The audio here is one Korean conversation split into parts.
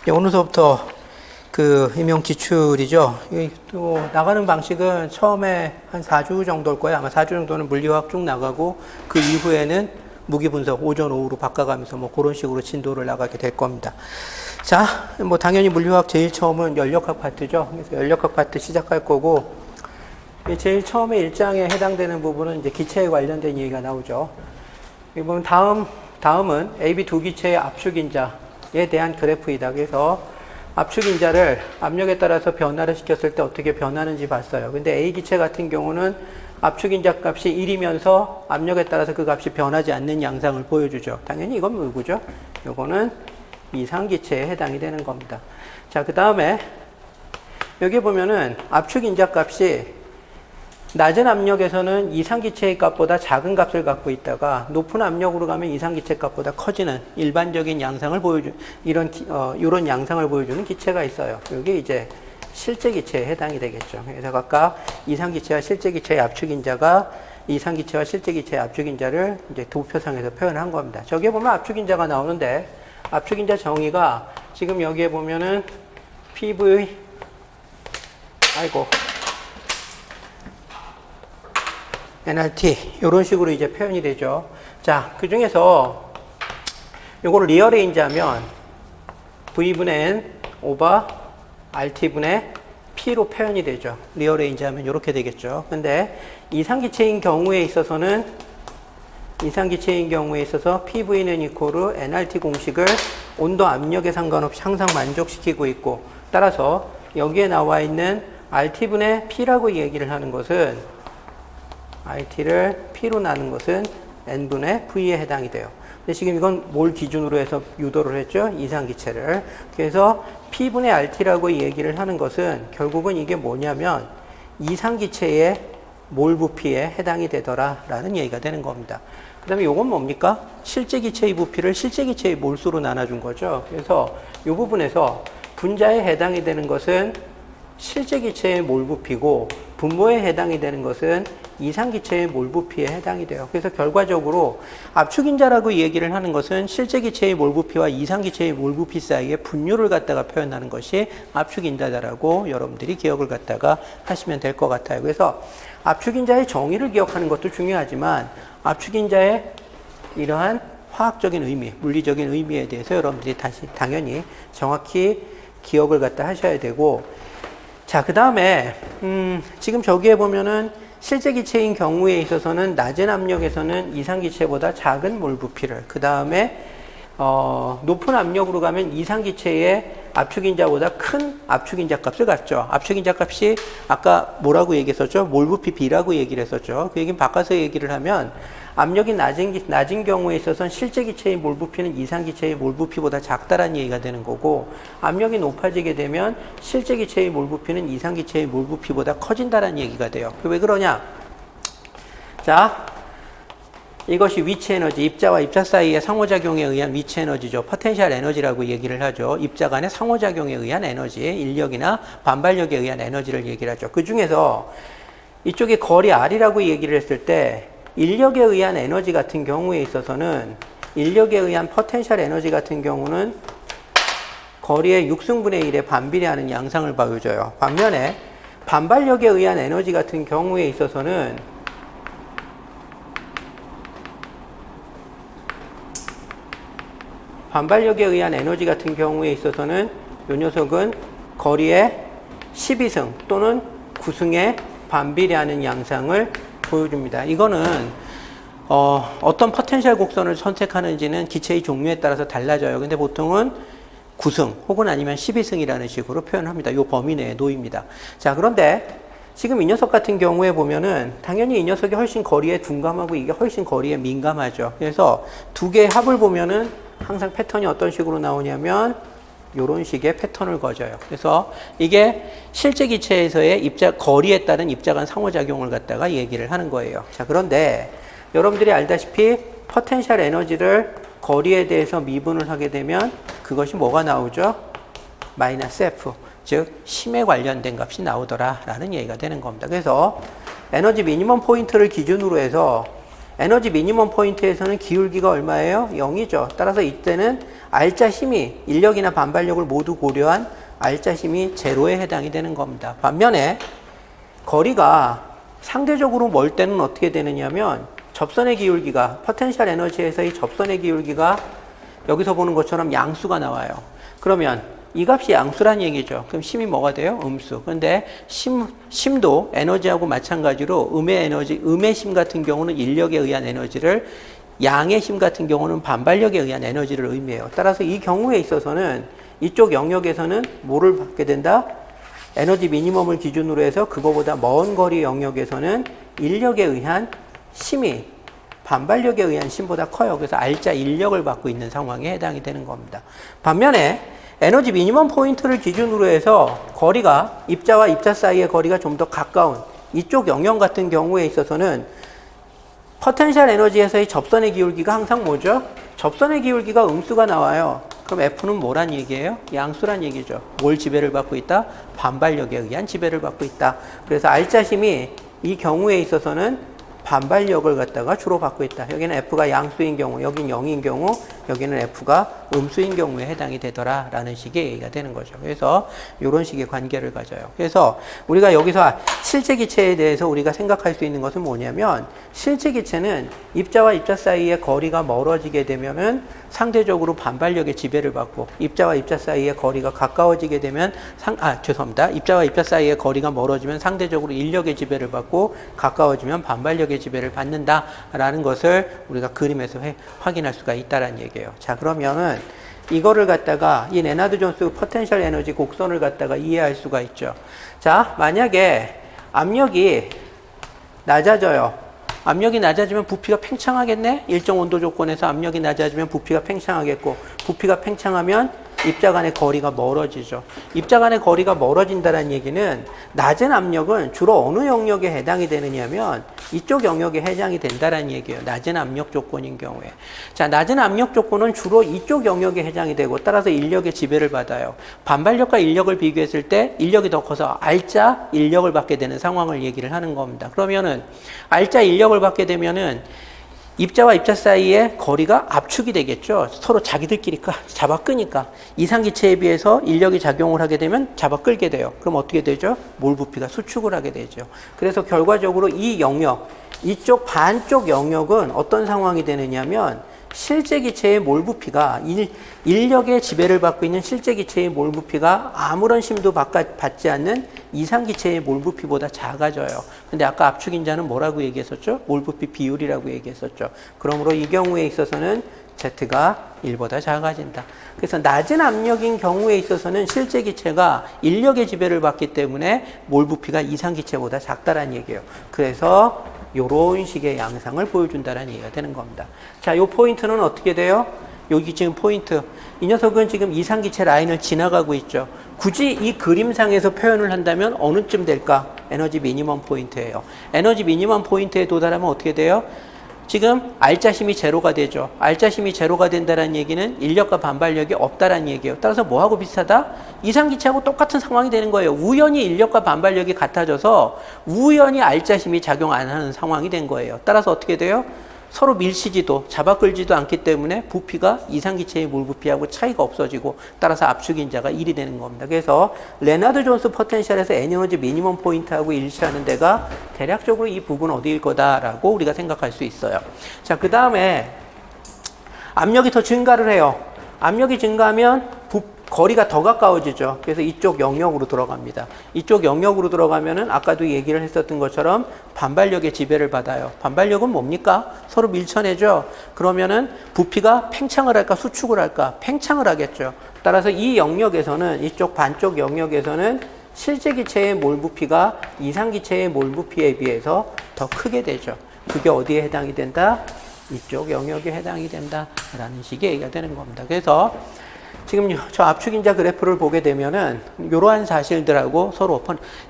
오늘서부터 그 임용 기출이죠. 또 나가는 방식은 처음에 한 4주 정도일 거예요. 아마 4주 정도는 물리화학 쭉 나가고 그 이후에는 무기 분석 오전 오후로 바꿔가면서 뭐 그런 식으로 진도를 나가게 될 겁니다. 자, 뭐 당연히 물리화학 제일 처음은 연력학 파트죠. 그래서 연력학 파트 시작할 거고 제일 처음에 일장에 해당되는 부분은 이제 기체에 관련된 얘기가 나오죠. 이번 다음은 AB 두 기체의 압축 인자에 대한 그래프이다. 그래서 압축 인자를 압력에 따라서 변화를 시켰을 때 어떻게 변하는지 봤어요. 근데 A 기체 같은 경우는 압축 인자 값이 1이면서 압력에 따라서 그 값이 변하지 않는 양상을 보여주죠. 당연히 이건 뭐고죠? 요거는 이상 기체에 해당이 되는 겁니다. 자, 그 다음에 여기 보면은 압축 인자 값이 낮은 압력에서는 이상기체의 값보다 작은 값을 갖고 있다가 높은 압력으로 가면 이상기체 값보다 커지는 일반적인 양상을 이런 양상을 보여주는 기체가 있어요. 여기 이제 실제 기체에 해당이 되겠죠. 그래서 각각 이상기체와 실제 기체의 압축인자가 이상기체와 실제 기체의 압축인자를 이제 도표상에서 표현한 겁니다. 저기에 보면 압축인자가 나오는데 압축인자 정의가 지금 여기에 보면은 PV NRT 이런 식으로 이제 표현이 되죠. 자, 그 중에서 요거를 리어레인지하면 V분의 N 오버 RT분의 P로 표현이 되죠. 리어레인지하면 이렇게 되겠죠. 근데 이상기체인 경우에 있어서 PV는 이코르 NRT 공식을 온도 압력에 상관없이 항상 만족시키고 있고 따라서 여기에 나와 있는 RT분의 P라고 얘기를 하는 것은 RT를 P로 나눈 것은 N분의 V에 해당이 돼요. 근데 지금 이건 뭘 기준으로 해서 유도를 했죠? 이상기체를. 그래서 P분의 RT라고 얘기를 하는 것은 결국은 이게 뭐냐면 이상기체의 몰 부피에 해당이 되더라라는 얘기가 되는 겁니다. 그 다음에 이건 뭡니까? 실제 기체의 부피를 실제 기체의 몰수로 나눠준 거죠. 그래서 이 부분에서 분자에 해당이 되는 것은 실제 기체의 몰 부피고 분모에 해당이 되는 것은 이상기체의 몰 부피에 해당이 돼요. 그래서 결과적으로 압축인자라고 얘기를 하는 것은 실제 기체의 몰 부피와 이상기체의 몰 부피 사이의 분율을 갖다가 표현하는 것이 압축인자다라고 여러분들이 기억을 갖다가 하시면 될 것 같아요. 그래서 압축인자의 정의를 기억하는 것도 중요하지만 압축인자의 이러한 화학적인 의미, 물리적인 의미에 대해서 여러분들이 당연히 정확히 기억을 갖다 하셔야 되고 자, 그 다음에 지금 저기에 보면은 실제 기체인 경우에 있어서는 낮은 압력에서는 이상기체보다 작은 몰 부피를 그 다음에 높은 압력으로 가면 이상기체의 압축인자보다 큰 압축인자 값을 갖죠. 압축인자 값이 아까 뭐라고 얘기했었죠? 몰 부피 B라고 얘기를 했었죠. 그 얘기는 바꿔서 얘기를 하면 압력이 낮은 경우에 있어서는 실제 기체의 몰 부피는 이상기체의 몰 부피보다 작다라는 얘기가 되는 거고 압력이 높아지게 되면 실제 기체의 몰 부피는 이상기체의 몰 부피보다 커진다라는 얘기가 돼요. 왜 그러냐? 자, 이것이 위치 에너지, 입자와 입자 사이의 상호작용에 의한 위치 에너지죠. 포텐셜 에너지라고 얘기를 하죠. 입자 간의 상호작용에 의한 에너지, 인력이나 반발력에 의한 에너지를 얘기를 하죠. 그 중에서 이쪽에 거리 R이라고 얘기를 했을 때 인력에 의한 에너지 같은 경우에 있어서는 인력에 의한 포텐셜 에너지 같은 경우는 거리의 6승분의 1에 반비례하는 양상을 보여줘요. 반면에 반발력에 의한 에너지 같은 경우에 있어서는 이 녀석은 거리의 12승 또는 9승에 반비례하는 양상을 보여줍니다. 이거는 어떤 포텐셜 곡선을 선택하는지는 기체의 종류에 따라서 달라져요. 근데 보통은 9승 혹은 아니면 12승이라는 식으로 표현합니다. 이 범위 내에 놓입니다. 자, 그런데 지금 이 녀석 같은 경우에 보면은 당연히 이 녀석이 훨씬 거리에 둔감하고 이게 훨씬 거리에 민감하죠. 그래서 두 개의 합을 보면은 항상 패턴이 어떤 식으로 나오냐면 이런 식의 패턴을 거져요. 그래서 이게 실제 기체에서의 거리에 따른 입자 간 상호작용을 갖다가 얘기를 하는 거예요. 자, 그런데 여러분들이 알다시피 포텐셜 에너지를 거리에 대해서 미분을 하게 되면 그것이 뭐가 나오죠? 마이너스 F, 즉 힘에 관련된 값이 나오더라라는 얘기가 되는 겁니다. 그래서 에너지 미니멈 포인트를 기준으로 해서 에너지 미니멈 포인트에서는 기울기가 얼마예요? 0이죠. 따라서 이때는 알짜 힘이 인력이나 반발력을 모두 고려한 알짜 힘이 제로에 해당이 되는 겁니다. 반면에 거리가 상대적으로 멀 때는 어떻게 되느냐면 접선의 기울기가 포텐셜 에너지에서의 접선의 기울기가 여기서 보는 것처럼 양수가 나와요. 그러면 이 값이 양수란 얘기죠. 그럼 심이 뭐가 돼요? 음수. 그런데 심도 에너지하고 마찬가지로 음의 심 같은 경우는 인력에 의한 에너지를, 양의 심 같은 경우는 반발력에 의한 에너지를 의미해요. 따라서 이 경우에 있어서는 이쪽 영역에서는 뭐를 받게 된다? 에너지 미니멈을 기준으로 해서 그거보다 먼 거리 영역에서는 인력에 의한 심이 반발력에 의한 심보다 커요. 그래서 알짜 인력을 받고 있는 상황에 해당이 되는 겁니다. 반면에 에너지 미니멈 포인트를 기준으로 해서 거리가 입자와 입자 사이의 거리가 좀 더 가까운 이쪽 영역 같은 경우에 있어서는 포텐셜 에너지에서의 접선의 기울기가 항상 뭐죠? 접선의 기울기가 음수가 나와요. 그럼 F는 뭐란 얘기예요? 양수란 얘기죠. 뭘 지배를 받고 있다? 반발력에 의한 지배를 받고 있다. 그래서 알짜심이 이 경우에 있어서는 반발력을 갖다가 주로 받고 있다. 여기는 F가 양수인 경우, 여긴 0인 경우, 여기는 F가 음수인 경우에 해당이 되더라라는 식의 얘기가 되는 거죠. 그래서 이런 식의 관계를 가져요. 그래서 우리가 여기서 실제 기체에 대해서 우리가 생각할 수 있는 것은 뭐냐면 실제 기체는 입자와 입자 사이의 거리가 멀어지게 되면은 상대적으로 반발력의 지배를 받고 입자와 입자 사이의 거리가 가까워지게 되면 입자와 입자 사이의 거리가 멀어지면 상대적으로 인력의 지배를 받고 가까워지면 반발력의 지배를 받는다라는 것을 우리가 그림에서 확인할 수가 있다라는 얘기예요. 자, 그러면은 이거를 갖다가 이 레나드 존스 포텐셜 에너지 곡선을 갖다가 이해할 수가 있죠. 자, 만약에 압력이 낮아져요. 압력이 낮아지면 부피가 팽창하겠네? 일정 온도 조건에서 압력이 낮아지면 부피가 팽창하겠고, 부피가 팽창하면 입자 간의 거리가 멀어지죠. 입자 간의 거리가 멀어진다는 얘기는 낮은 압력은 주로 어느 영역에 해당이 되느냐면 이쪽 영역에 해당이 된다는 얘기예요. 낮은 압력 조건인 경우에. 자, 낮은 압력 조건은 주로 이쪽 영역에 해당이 되고 따라서 인력의 지배를 받아요. 반발력과 인력을 비교했을 때 인력이 더 커서 알짜 인력을 받게 되는 상황을 얘기를 하는 겁니다. 그러면은 알짜 인력을 받게 되면은 입자와 입자 사이의 거리가 압축이 되겠죠. 서로 자기들끼리 잡아 끄니까. 이상기체에 비해서 인력이 작용을 하게 되면 잡아 끌게 돼요. 그럼 어떻게 되죠? 몰 부피가 수축을 하게 되죠. 그래서 결과적으로 이 영역, 이쪽 반쪽 영역은 어떤 상황이 되느냐면 실제 기체의 몰 부피가 인력의 지배를 받고 있는 실제 기체의 몰 부피가 아무런 심도 받지 않는 이상 기체의 몰 부피보다 작아져요. 근데 아까 압축인자는 뭐라고 얘기했었죠? 몰 부피 비율이라고 얘기했었죠. 그러므로 이 경우에 있어서는 Z가 1보다 작아진다. 그래서 낮은 압력인 경우에 있어서는 실제 기체가 인력의 지배를 받기 때문에 몰 부피가 이상 기체보다 작다라는 얘기예요. 그래서 요런 식의 양상을 보여준다는 얘기가 되는 겁니다. 자, 요 포인트는 어떻게 돼요? 여기 지금 포인트. 이 녀석은 지금 이상기체 라인을 지나가고 있죠. 굳이 이 그림상에서 표현을 한다면 어느쯤 될까? 에너지 미니멈 포인트예요. 에너지 미니멈 포인트에 도달하면 어떻게 돼요? 지금 알짜심이 제로가 되죠. 알짜심이 제로가 된다는 얘기는 인력과 반발력이 없다는 얘기예요. 따라서 뭐하고 비슷하다? 이상기체하고 똑같은 상황이 되는 거예요. 우연히 인력과 반발력이 같아져서 우연히 알짜심이 작용 안 하는 상황이 된 거예요. 따라서 어떻게 돼요? 서로 밀치지도 잡아 끌지도 않기 때문에 부피가 이상기체의 몰 부피하고 차이가 없어지고 따라서 압축인자가 1이 되는 겁니다. 그래서 레나드 존스 포텐셜에서 에너지 미니멈 포인트하고 일치하는 데가 대략적으로 이 부분 어디일 거다라고 우리가 생각할 수 있어요. 자, 그 다음에 압력이 더 증가를 해요. 압력이 증가하면 거리가 더 가까워지죠. 그래서 이쪽 영역으로 들어갑니다. 이쪽 영역으로 들어가면은 아까도 얘기를 했었던 것처럼 반발력의 지배를 받아요. 반발력은 뭡니까? 서로 밀쳐내죠. 그러면은 부피가 팽창을 할까 수축을 할까? 팽창을 하겠죠. 따라서 이 영역에서는 이쪽 반쪽 영역에서는 실제 기체의 몰 부피가 이상 기체의 몰 부피에 비해서 더 크게 되죠. 그게 어디에 해당이 된다? 이쪽 영역에 해당이 된다라는 식의 얘기가 되는 겁니다. 그래서 지금 저 압축인자 그래프를 보게 되면은 이러한 사실들하고 서로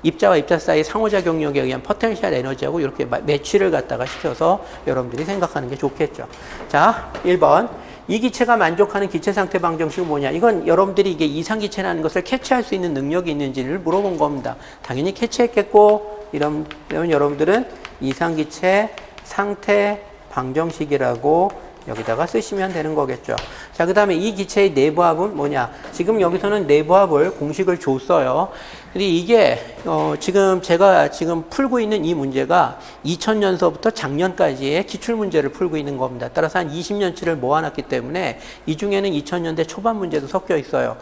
입자와 입자 사이 상호작용력에 의한 포텐셜 에너지하고 이렇게 매치를 갖다가 시켜서 여러분들이 생각하는 게 좋겠죠. 자, 1번. 이 기체가 만족하는 기체 상태 방정식은 뭐냐? 이건 여러분들이 이게 이상기체라는 것을 캐치할 수 있는 능력이 있는지를 물어본 겁니다. 당연히 캐치했겠고, 이러면 여러분들은 이상기체 상태 방정식이라고 여기다가 쓰시면 되는 거겠죠. 자, 그 다음에 이 기체의 내부합은 뭐냐? 지금 여기서는 내부합을 공식을 줬어요. 근데 이게 지금 제가 지금 풀고 있는 이 문제가 2000년서부터 작년까지의 기출문제를 풀고 있는 겁니다. 따라서 한 20년치를 모아놨기 때문에 이 중에는 2000년대 초반 문제도 섞여 있어요.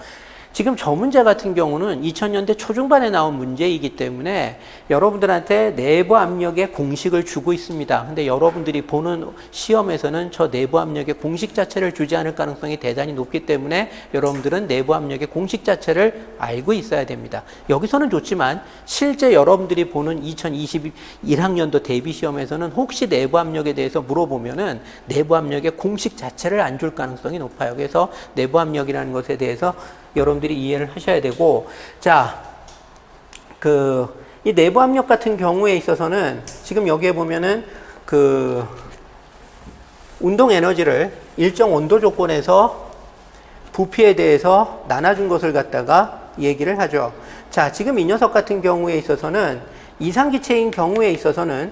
지금 저 문제 같은 경우는 2000년대 초중반에 나온 문제이기 때문에 여러분들한테 내부 압력의 공식을 주고 있습니다. 근데 여러분들이 보는 시험에서는 저 내부 압력의 공식 자체를 주지 않을 가능성이 대단히 높기 때문에 여러분들은 내부 압력의 공식 자체를 알고 있어야 됩니다. 여기서는 좋지만 실제 여러분들이 보는 2021학년도 대비 시험에서는 혹시 내부 압력에 대해서 물어보면은 내부 압력의 공식 자체를 안 줄 가능성이 높아요. 그래서 내부 압력이라는 것에 대해서 여러분들이 이해를 하셔야 되고, 자, 이 내부 압력 같은 경우에 있어서는 지금 여기에 보면은 운동 에너지를 일정 온도 조건에서 부피에 대해서 나눠준 것을 갖다가 얘기를 하죠. 자, 지금 이 녀석 같은 경우에 있어서는 이상기체인 경우에 있어서는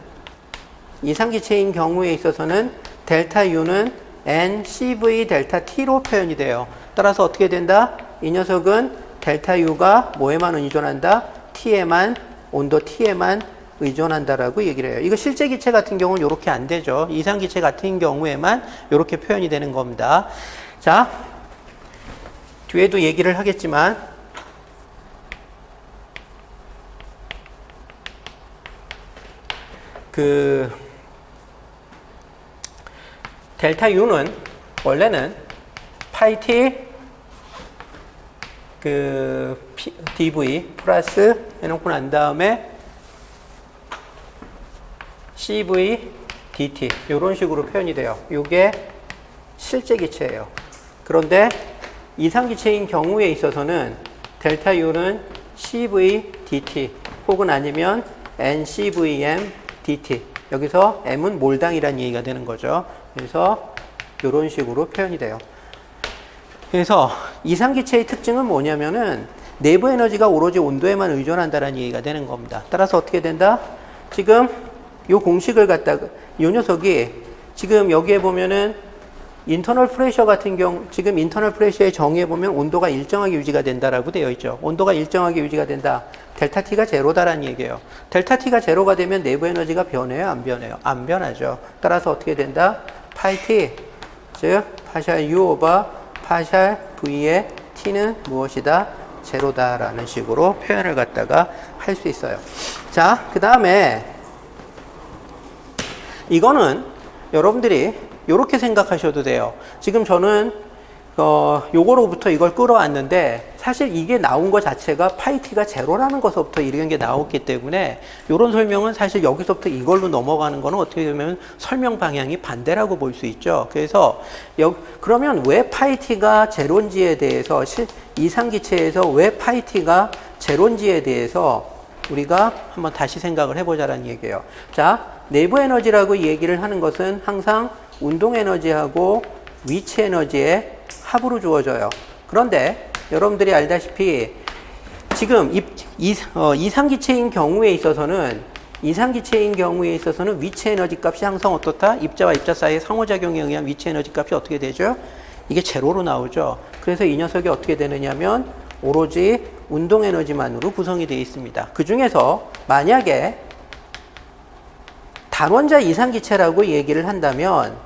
델타 U는 NCV 델타 T로 표현이 돼요. 따라서 어떻게 된다? 이 녀석은 델타 U가 뭐에만 의존한다? T에만, 온도 T에만 의존한다라고 얘기를 해요. 이거 실제 기체 같은 경우는 이렇게 안 되죠. 이상 기체 같은 경우에만 이렇게 표현이 되는 겁니다. 자, 뒤에도 얘기를 하겠지만, 델타 U는 원래는 파이 T dv 플러스 해놓고 난 다음에 cv dt 이런 식으로 표현이 돼요. 이게 실제 기체예요. 그런데 이상 기체인 경우에 있어서는 델타 U는 cv dt 혹은 아니면 ncvm dt, 여기서 m은 몰당이라는 얘기가 되는 거죠. 그래서 이런 식으로 표현이 돼요. 그래서 이상기체의 특징은 뭐냐면은 내부 에너지가 오로지 온도에만 의존한다는 얘기가 되는 겁니다. 따라서 어떻게 된다? 지금 이 공식을 갖다가 이 녀석이 지금 여기에 보면은 인터널 프레셔 같은 경우, 지금 인터널 프레셔의 정의에 보면 온도가 일정하게 유지가 된다라고 되어 있죠. 온도가 일정하게 유지가 된다. 델타 T가 제로다라는 얘기예요. 델타 T가 제로가 되면 내부 에너지가 변해요? 안 변해요? 안 변하죠. 따라서 어떻게 된다? 파이 T, 즉 파샬 U 오버 파샬 V의 T는 무엇이다? 제로다라는 식으로 표현을 갖다가 할 수 있어요. 자, 그 다음에 이거는 여러분들이 이렇게 생각하셔도 돼요. 지금 저는 요거로부터 이걸 끌어왔는데 사실 이게 나온 것 자체가 파이 T가 제로라는 것부터 이런 게 나왔기 때문에 이런 설명은 사실 여기서부터 이걸로 넘어가는 거는 어떻게 보면 설명 방향이 반대라고 볼 수 있죠. 그래서 그러면 왜 파이 T가 제로인지에 대해서 이상기체에서 왜 파이 T가 제로인지에 대해서 우리가 한번 다시 생각을 해보자라는 얘기예요. 자, 내부 에너지라고 얘기를 하는 것은 항상 운동 에너지하고 위치 에너지의 합으로 주어져요. 그런데 여러분들이 알다시피 지금 이상기체인 경우에 있어서는 위치 에너지 값이 항상 어떻다? 입자와 입자 사이의 상호작용에 의한 위치 에너지 값이 어떻게 되죠? 이게 제로로 나오죠. 그래서 이 녀석이 어떻게 되느냐면 오로지 운동 에너지만으로 구성이 되어 있습니다. 그 중에서 만약에 단원자 이상기체라고 얘기를 한다면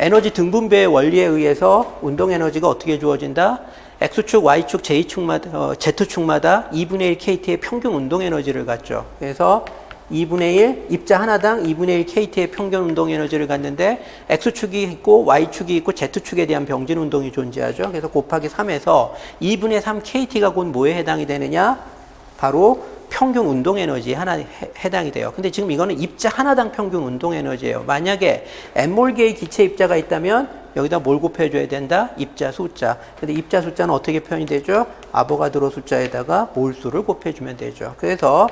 에너지 등분배의 원리에 의해서 운동 에너지가 어떻게 주어진다? X축, Y축, Z축마다 2분의 1 KT의 평균 운동 에너지를 갖죠. 그래서 2분의 1, 입자 하나당 2분의 1 KT의 평균 운동 에너지를 갖는데 X축이 있고 Y축이 있고 Z축에 대한 병진 운동이 존재하죠. 그래서 곱하기 3에서 2분의 3 KT가 곧 뭐에 해당이 되느냐? 바로 평균 운동 에너지에 해당이 돼요. 근데 지금 이거는 입자 하나당 평균 운동 에너지예요. 만약에 n몰 개의 기체 입자가 있다면 여기다 뭘 곱해줘야 된다? 입자 숫자. 근데 입자 숫자는 어떻게 표현이 되죠? 아보가드로 숫자에다가 몰수를 곱해주면 되죠. 그래서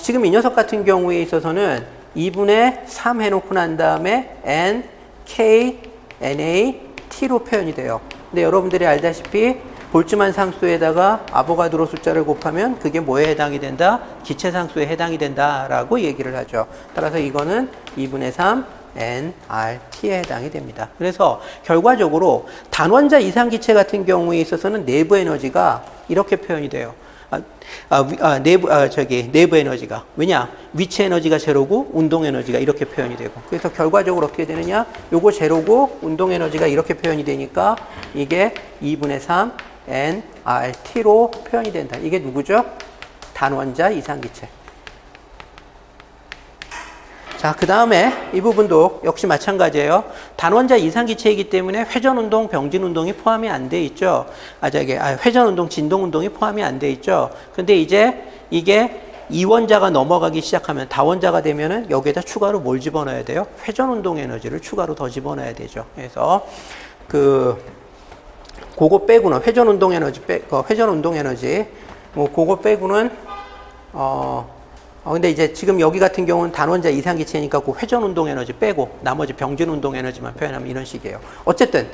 지금 이 녀석 같은 경우에 있어서는 2분의 3 해놓고 난 다음에 n, k, na, t로 표현이 돼요. 근데 여러분들이 알다시피 볼츠만 상수에다가 아보가드로 숫자를 곱하면 그게 뭐에 해당이 된다? 기체 상수에 해당이 된다라고 얘기를 하죠. 따라서 이거는 2분의 3 nRT에 해당이 됩니다. 그래서 결과적으로 단원자 이상기체 같은 경우에 있어서는 내부 에너지가 이렇게 표현이 돼요. 내부 에너지가. 왜냐? 위치 에너지가 제로고 운동 에너지가 이렇게 표현이 되고. 그래서 결과적으로 어떻게 되느냐? 요거 제로고 운동 에너지가 이렇게 표현이 되니까 이게 2분의 3 nRT로 표현이 된다. 이게 누구죠? 단원자 이상기체. 자, 그 다음에 이 부분도 역시 마찬가지예요. 단원자 이상기체이기 때문에 회전운동, 병진운동이 포함이 안 돼 있죠. 회전운동, 진동운동이 포함이 안 돼 있죠. 근데 이제 이게 이원자가 넘어가기 시작하면 다원자가 되면은 여기에다 추가로 뭘 집어넣어야 돼요? 회전운동 에너지를 추가로 더 집어넣어야 되죠. 그래서 그거 빼고는 회전운동 에너지 그거 빼고는 근데 이제 지금 여기 같은 경우는 단원자 이상기체니까 그 회전운동 에너지 빼고 나머지 병진운동 에너지만 표현하면 이런 식이에요. 어쨌든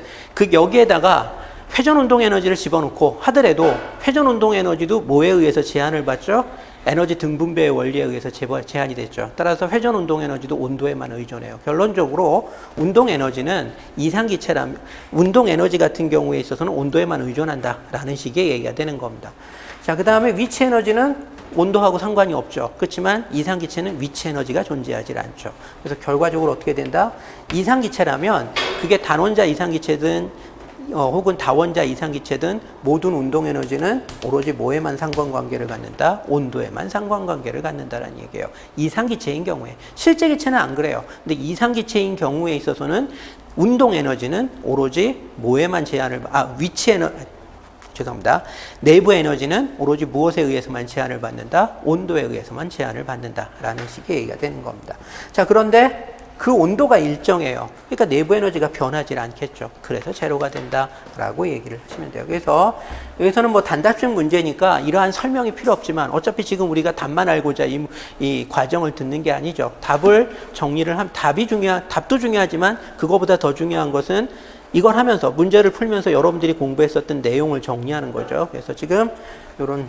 여기에다가 회전운동 에너지를 집어넣고 하더라도 회전운동 에너지도 뭐에 의해서 제한을 받죠? 에너지 등분배의 원리에 의해서 제한이 됐죠. 따라서 회전운동 에너지도 온도에만 의존해요. 결론적으로 운동 에너지는 이상기체라면 운동 에너지 같은 경우에 있어서는 온도에만 의존한다라는 식의 얘기가 되는 겁니다. 자, 그 다음에 위치 에너지는 온도하고 상관이 없죠. 그렇지만 이상기체는 위치 에너지가 존재하지 않죠. 그래서 결과적으로 어떻게 된다? 이상기체라면 그게 단원자 이상기체든 혹은 다원자 이상기체든 모든 운동 에너지는 오로지 뭐에만 상관관계를 갖는다? 온도에만 상관관계를 갖는다라는 얘기예요. 이상기체인 경우에. 실제 기체는 안 그래요. 근데 이상기체인 경우에 있어서는 운동 에너지는 오로지 뭐에만 위치 에너지 죄송합니다. 내부 에너지는 오로지 무엇에 의해서만 제한을 받는다? 온도에 의해서만 제한을 받는다라는 식의 얘기가 되는 겁니다. 자, 그런데 그 온도가 일정해요. 그러니까 내부 에너지가 변하지 않겠죠. 그래서 제로가 된다라고 얘기를 하시면 돼요. 그래서 여기서는 뭐 단답식 문제니까 이러한 설명이 필요 없지만 어차피 지금 우리가 답만 알고자 이 과정을 듣는 게 아니죠. 답을 정리를 하면 답도 중요하지만 그거보다 더 중요한 것은 이걸 하면서 문제를 풀면서 여러분들이 공부했었던 내용을 정리하는 거죠. 그래서 지금 이런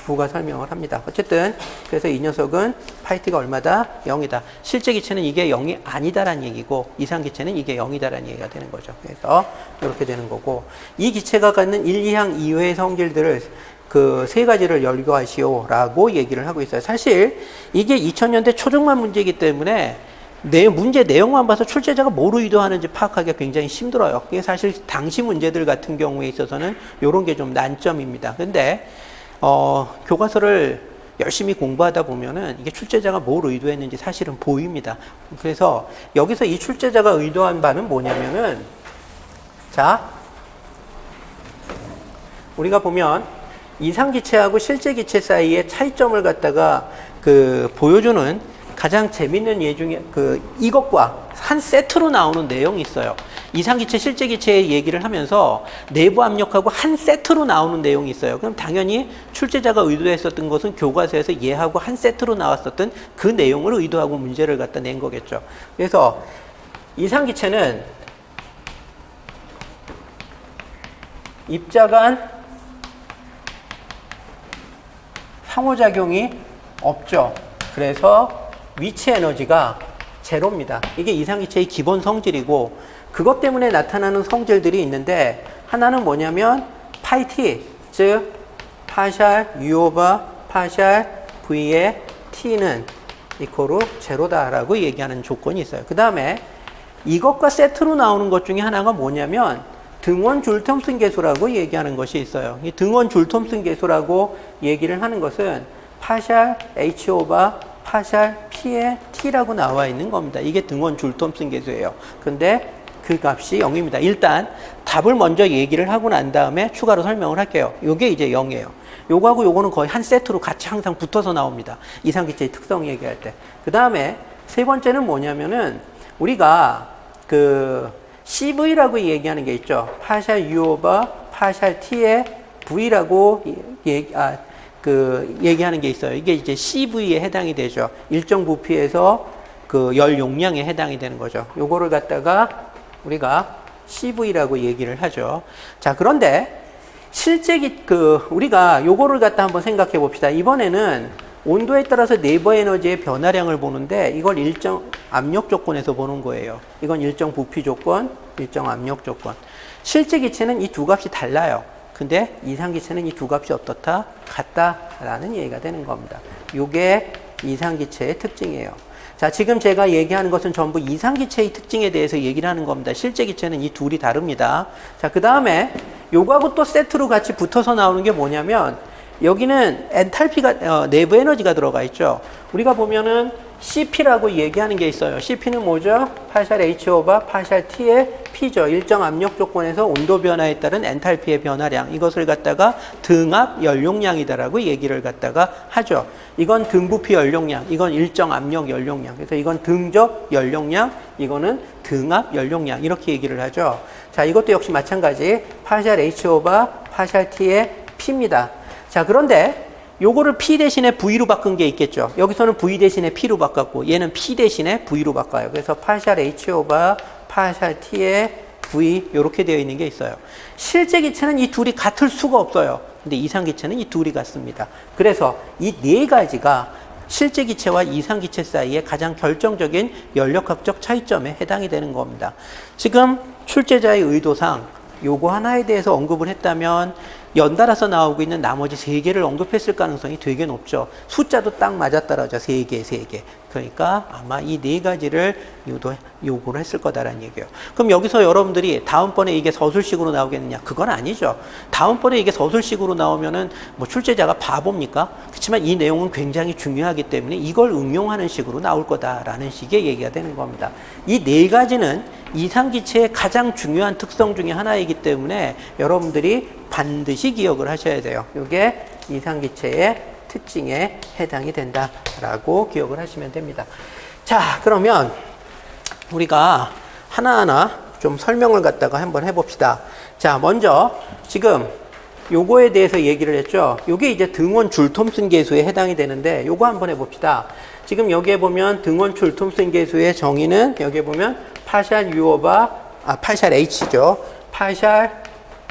부가 설명을 합니다. 어쨌든 그래서 이 녀석은 파이T가 얼마다? 0이다. 실제 기체는 이게 0이 아니다라는 얘기고 이상 기체는 이게 0이다라는 얘기가 되는 거죠. 그래서 이렇게 되는 거고 이 기체가 갖는 1, 2항 이외의 성질들을 그 세 가지를 열거하시오라고 얘기를 하고 있어요. 사실 이게 2000년대 초중반 문제이기 때문에 문제 내용만 봐서 출제자가 뭘 의도하는지 파악하기가 굉장히 힘들어요. 이게 사실 당시 문제들 같은 경우에 있어서는 이런 게 좀 난점입니다. 근데 교과서를 열심히 공부하다 보면은 이게 출제자가 뭘 의도했는지 사실은 보입니다. 그래서 여기서 이 출제자가 의도한 바는 뭐냐면은 자, 우리가 보면 이상기체하고 실제기체 사이의 차이점을 갖다가 보여주는 가장 재밌는 예 중에 이것과 한 세트로 나오는 내용이 있어요. 이상기체, 실제기체의 얘기를 하면서 내부 압력하고 한 세트로 나오는 내용이 있어요. 그럼 당연히 출제자가 의도했었던 것은 교과서에서 얘하고 한 세트로 나왔었던 그 내용을 의도하고 문제를 갖다 낸 거겠죠. 그래서 이상기체는 입자 간 상호작용이 없죠. 그래서 위치 에너지가 제로입니다. 이게 이상기체의 기본 성질이고 그것 때문에 나타나는 성질들이 있는데 하나는 뭐냐면 파이T, 즉 파샬 U 오버 파샬 V의 T는 이코르 제로다라고 얘기하는 조건이 있어요. 그 다음에 이것과 세트로 나오는 것 중에 하나가 뭐냐면 등원 줄 톰슨 계수라고 얘기하는 것이 있어요. 이 등원 줄 톰슨 계수라고 얘기를 하는 것은 파샬 H 오버 파샬 P의 T라고 나와 있는 겁니다. 이게 등원 줄 톰슨 계수예요. 근데 그 값이 0입니다. 일단 답을 먼저 얘기를 하고 난 다음에 추가로 설명을 할게요. 이게 이제 0이에요. 요거하고 요거는 거의 한 세트로 같이 항상 붙어서 나옵니다. 이상기체의 특성 얘기할 때. 그 다음에 세 번째는 뭐냐면은 우리가 CV라고 얘기하는 게 있죠. 파샬 U 오버 파샬 T의 V라고 얘기하는 게 있어요. 이게 이제 CV에 해당이 되죠. 일정 부피에서 열 용량에 해당이 되는 거죠. 요거를 갖다가 우리가 CV라고 얘기를 하죠. 자, 그런데 우리가 요거를 갖다 한번 생각해 봅시다. 이번에는 온도에 따라서 네이버 에너지의 변화량을 보는데 이걸 일정 압력 조건에서 보는 거예요. 이건 일정 부피 조건, 일정 압력 조건. 실제 기체는 이 두 값이 달라요. 근데 이상기체는 이 두 값이 어떻다? 같다라는 얘기가 되는 겁니다. 요게 이상기체의 특징이에요. 자, 지금 제가 얘기하는 것은 전부 이상기체의 특징에 대해서 얘기를 하는 겁니다. 실제 기체는 이 둘이 다릅니다. 자, 그 다음에 요거하고 또 세트로 같이 붙어서 나오는 게 뭐냐면 여기는 엔탈피가, 내부 에너지가 들어가 있죠. 우리가 보면은 CP라고 얘기하는 게 있어요. CP는 뭐죠? 파샬 H 오버 파샬 T의 P죠. 일정 압력 조건에서 온도 변화에 따른 엔탈피의 변화량. 이것을 갖다가 등압 연용량이다라고 얘기를 갖다가 하죠. 이건 등부피 연용량, 이건 일정 압력 연용량. 그래서 이건 등적 연용량, 이거는 등압 연용량. 이렇게 얘기를 하죠. 자, 이것도 역시 마찬가지. 파샬 H 오버 파샬 T의 P입니다. 자, 그런데 요거를 P 대신에 V로 바꾼 게 있겠죠. 여기서는 V 대신에 P로 바꿨고 얘는 P 대신에 V로 바꿔요. 그래서 파샬 H 오버 파샬 T의 V 이렇게 되어 있는 게 있어요. 실제 기체는 이 둘이 같을 수가 없어요. 근데 이상 기체는 이 둘이 같습니다. 그래서 이 네 가지가 실제 기체와 이상 기체 사이의 가장 결정적인 연력학적 차이점에 해당이 되는 겁니다. 지금 출제자의 의도상 요거 하나에 대해서 언급을 했다면 연달아서 나오고 있는 나머지 3개를 언급했을 가능성이 되게 높죠. 숫자도 딱 맞아떨어져. 3개, 3개. 그러니까 아마 이 4가지를 요구를 했을 거다라는 얘기예요. 그럼 여기서 여러분들이 다음번에 이게 서술식으로 나오겠느냐? 그건 아니죠. 다음번에 이게 서술식으로 나오면은 뭐 출제자가 바보입니까? 그렇지만 이 내용은 굉장히 중요하기 때문에 이걸 응용하는 식으로 나올 거다라는 식의 얘기가 되는 겁니다. 이 4가지는 이상기체의 가장 중요한 특성 중에 하나이기 때문에 여러분들이 반드시 기억을 하셔야 돼요. 이게 이상기체의 특징에 해당이 된다라고 기억을 하시면 됩니다. 자, 그러면 우리가 하나하나 좀 설명을 갖다가 한번 해봅시다. 자, 먼저 지금 요거에 대해서 얘기를 했죠. 요게 이제 등원 줄 톰슨 계수에 해당이 되는데 요거 한번 해봅시다. 지금 여기에 보면 등원 줄 톰슨 계수의 정의는 여기에 보면 파샬 U 오버 파샬 H죠. 파샬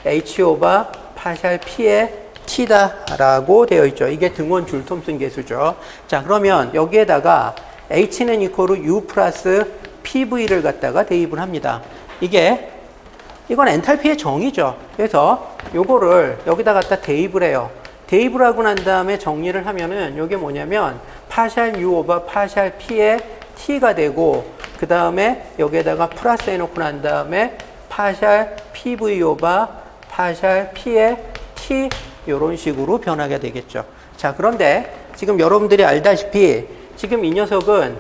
H 오버 파샬 P의 T다라고 되어 있죠. 이게 등원 줄 톰슨 계수죠. 자, 그러면 여기에다가 H는 이퀄로 U 플러스 PV를 갖다가 대입을 합니다. 이건 엔탈피의 정의죠. 그래서 요거를 여기다 갖다 대입을 해요. 대입을 하고 난 다음에 정리를 하면은 요게 뭐냐면 파샬 U 오버 파샬 P의 T가 되고 그 다음에 여기에다가 플러스 해놓고 난 다음에 파샬 PV 오버 파샬 P의 T 이런 식으로 변하게 되겠죠. 자, 그런데 지금 여러분들이 알다시피 지금 이 녀석은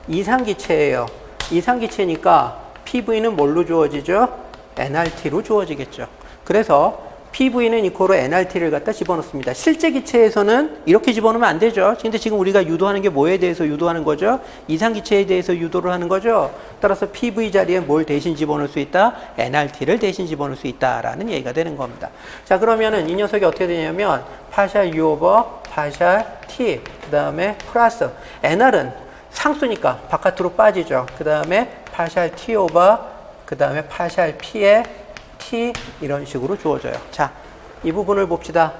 이상기체예요. 이상기체니까 PV는 뭘로 주어지죠? nRT로 주어지겠죠. 그래서 PV는 이코로 nRT를 갖다 집어넣습니다. 실제 기체에서는 이렇게 집어넣으면 안 되죠. 근데 지금 우리가 유도하는 게 뭐에 대해서 유도하는 거죠? 이상기체에 대해서 유도를 하는 거죠. 따라서 PV 자리에 뭘 대신 집어넣을 수 있다? nRT를 대신 집어넣을 수 있다라는 얘기가 되는 겁니다. 자, 그러면은 이 녀석이 어떻게 되냐면 파샬 U 오버 파샬 T 그 다음에 플러스 nR은 상수니까 바깥으로 빠지죠. 그 다음에 파샬 T 오버 그 다음에 파샬 P의 T 이런 식으로 주어져요. 자, 이 부분을 봅시다.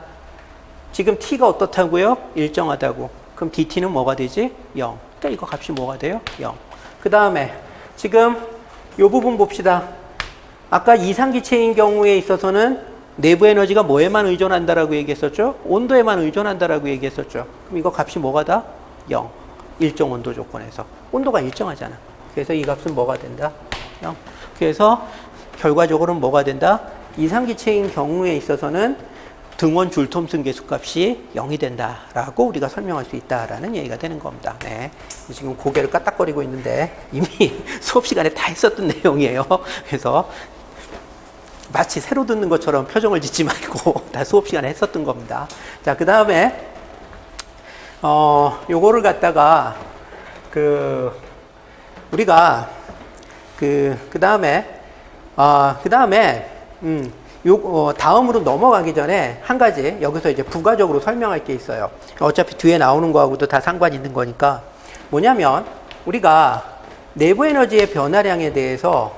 지금 T가 어떻다고요? 일정하다고. 그럼 DT는 뭐가 되지? 0. 그러니까 이거 값이 뭐가 돼요? 0. 그 다음에 지금 이 부분 봅시다. 아까 이상기체인 경우에 있어서는 내부 에너지가 뭐에만 의존한다라고 얘기했었죠? 온도에만 의존한다라고 얘기했었죠. 그럼 이거 값이 뭐가 다? 0. 일정 온도 조건에서. 온도가 일정하잖아. 그래서 이 값은 뭐가 된다? 0. 그래서 결과적으로는 뭐가 된다? 이상기체인 경우에 있어서는 등원 줄 톰슨 계수값이 0이 된다라고 우리가 설명할 수 있다라는 얘기가 되는 겁니다. 네. 지금 고개를 까딱거리고 있는데 이미 수업 시간에 다 했었던 내용이에요. 그래서 마치 새로 듣는 것처럼 표정을 짓지 말고 다 수업 시간에 했었던 겁니다. 자, 그 다음에 요거를 갖다가 우리가 그 다음에 다음으로 넘어가기 전에 한 가지 여기서 이제 부가적으로 설명할 게 있어요. 어차피 뒤에 나오는 거하고도 다 상관 있는 거니까 뭐냐면 우리가 내부 에너지의 변화량에 대해서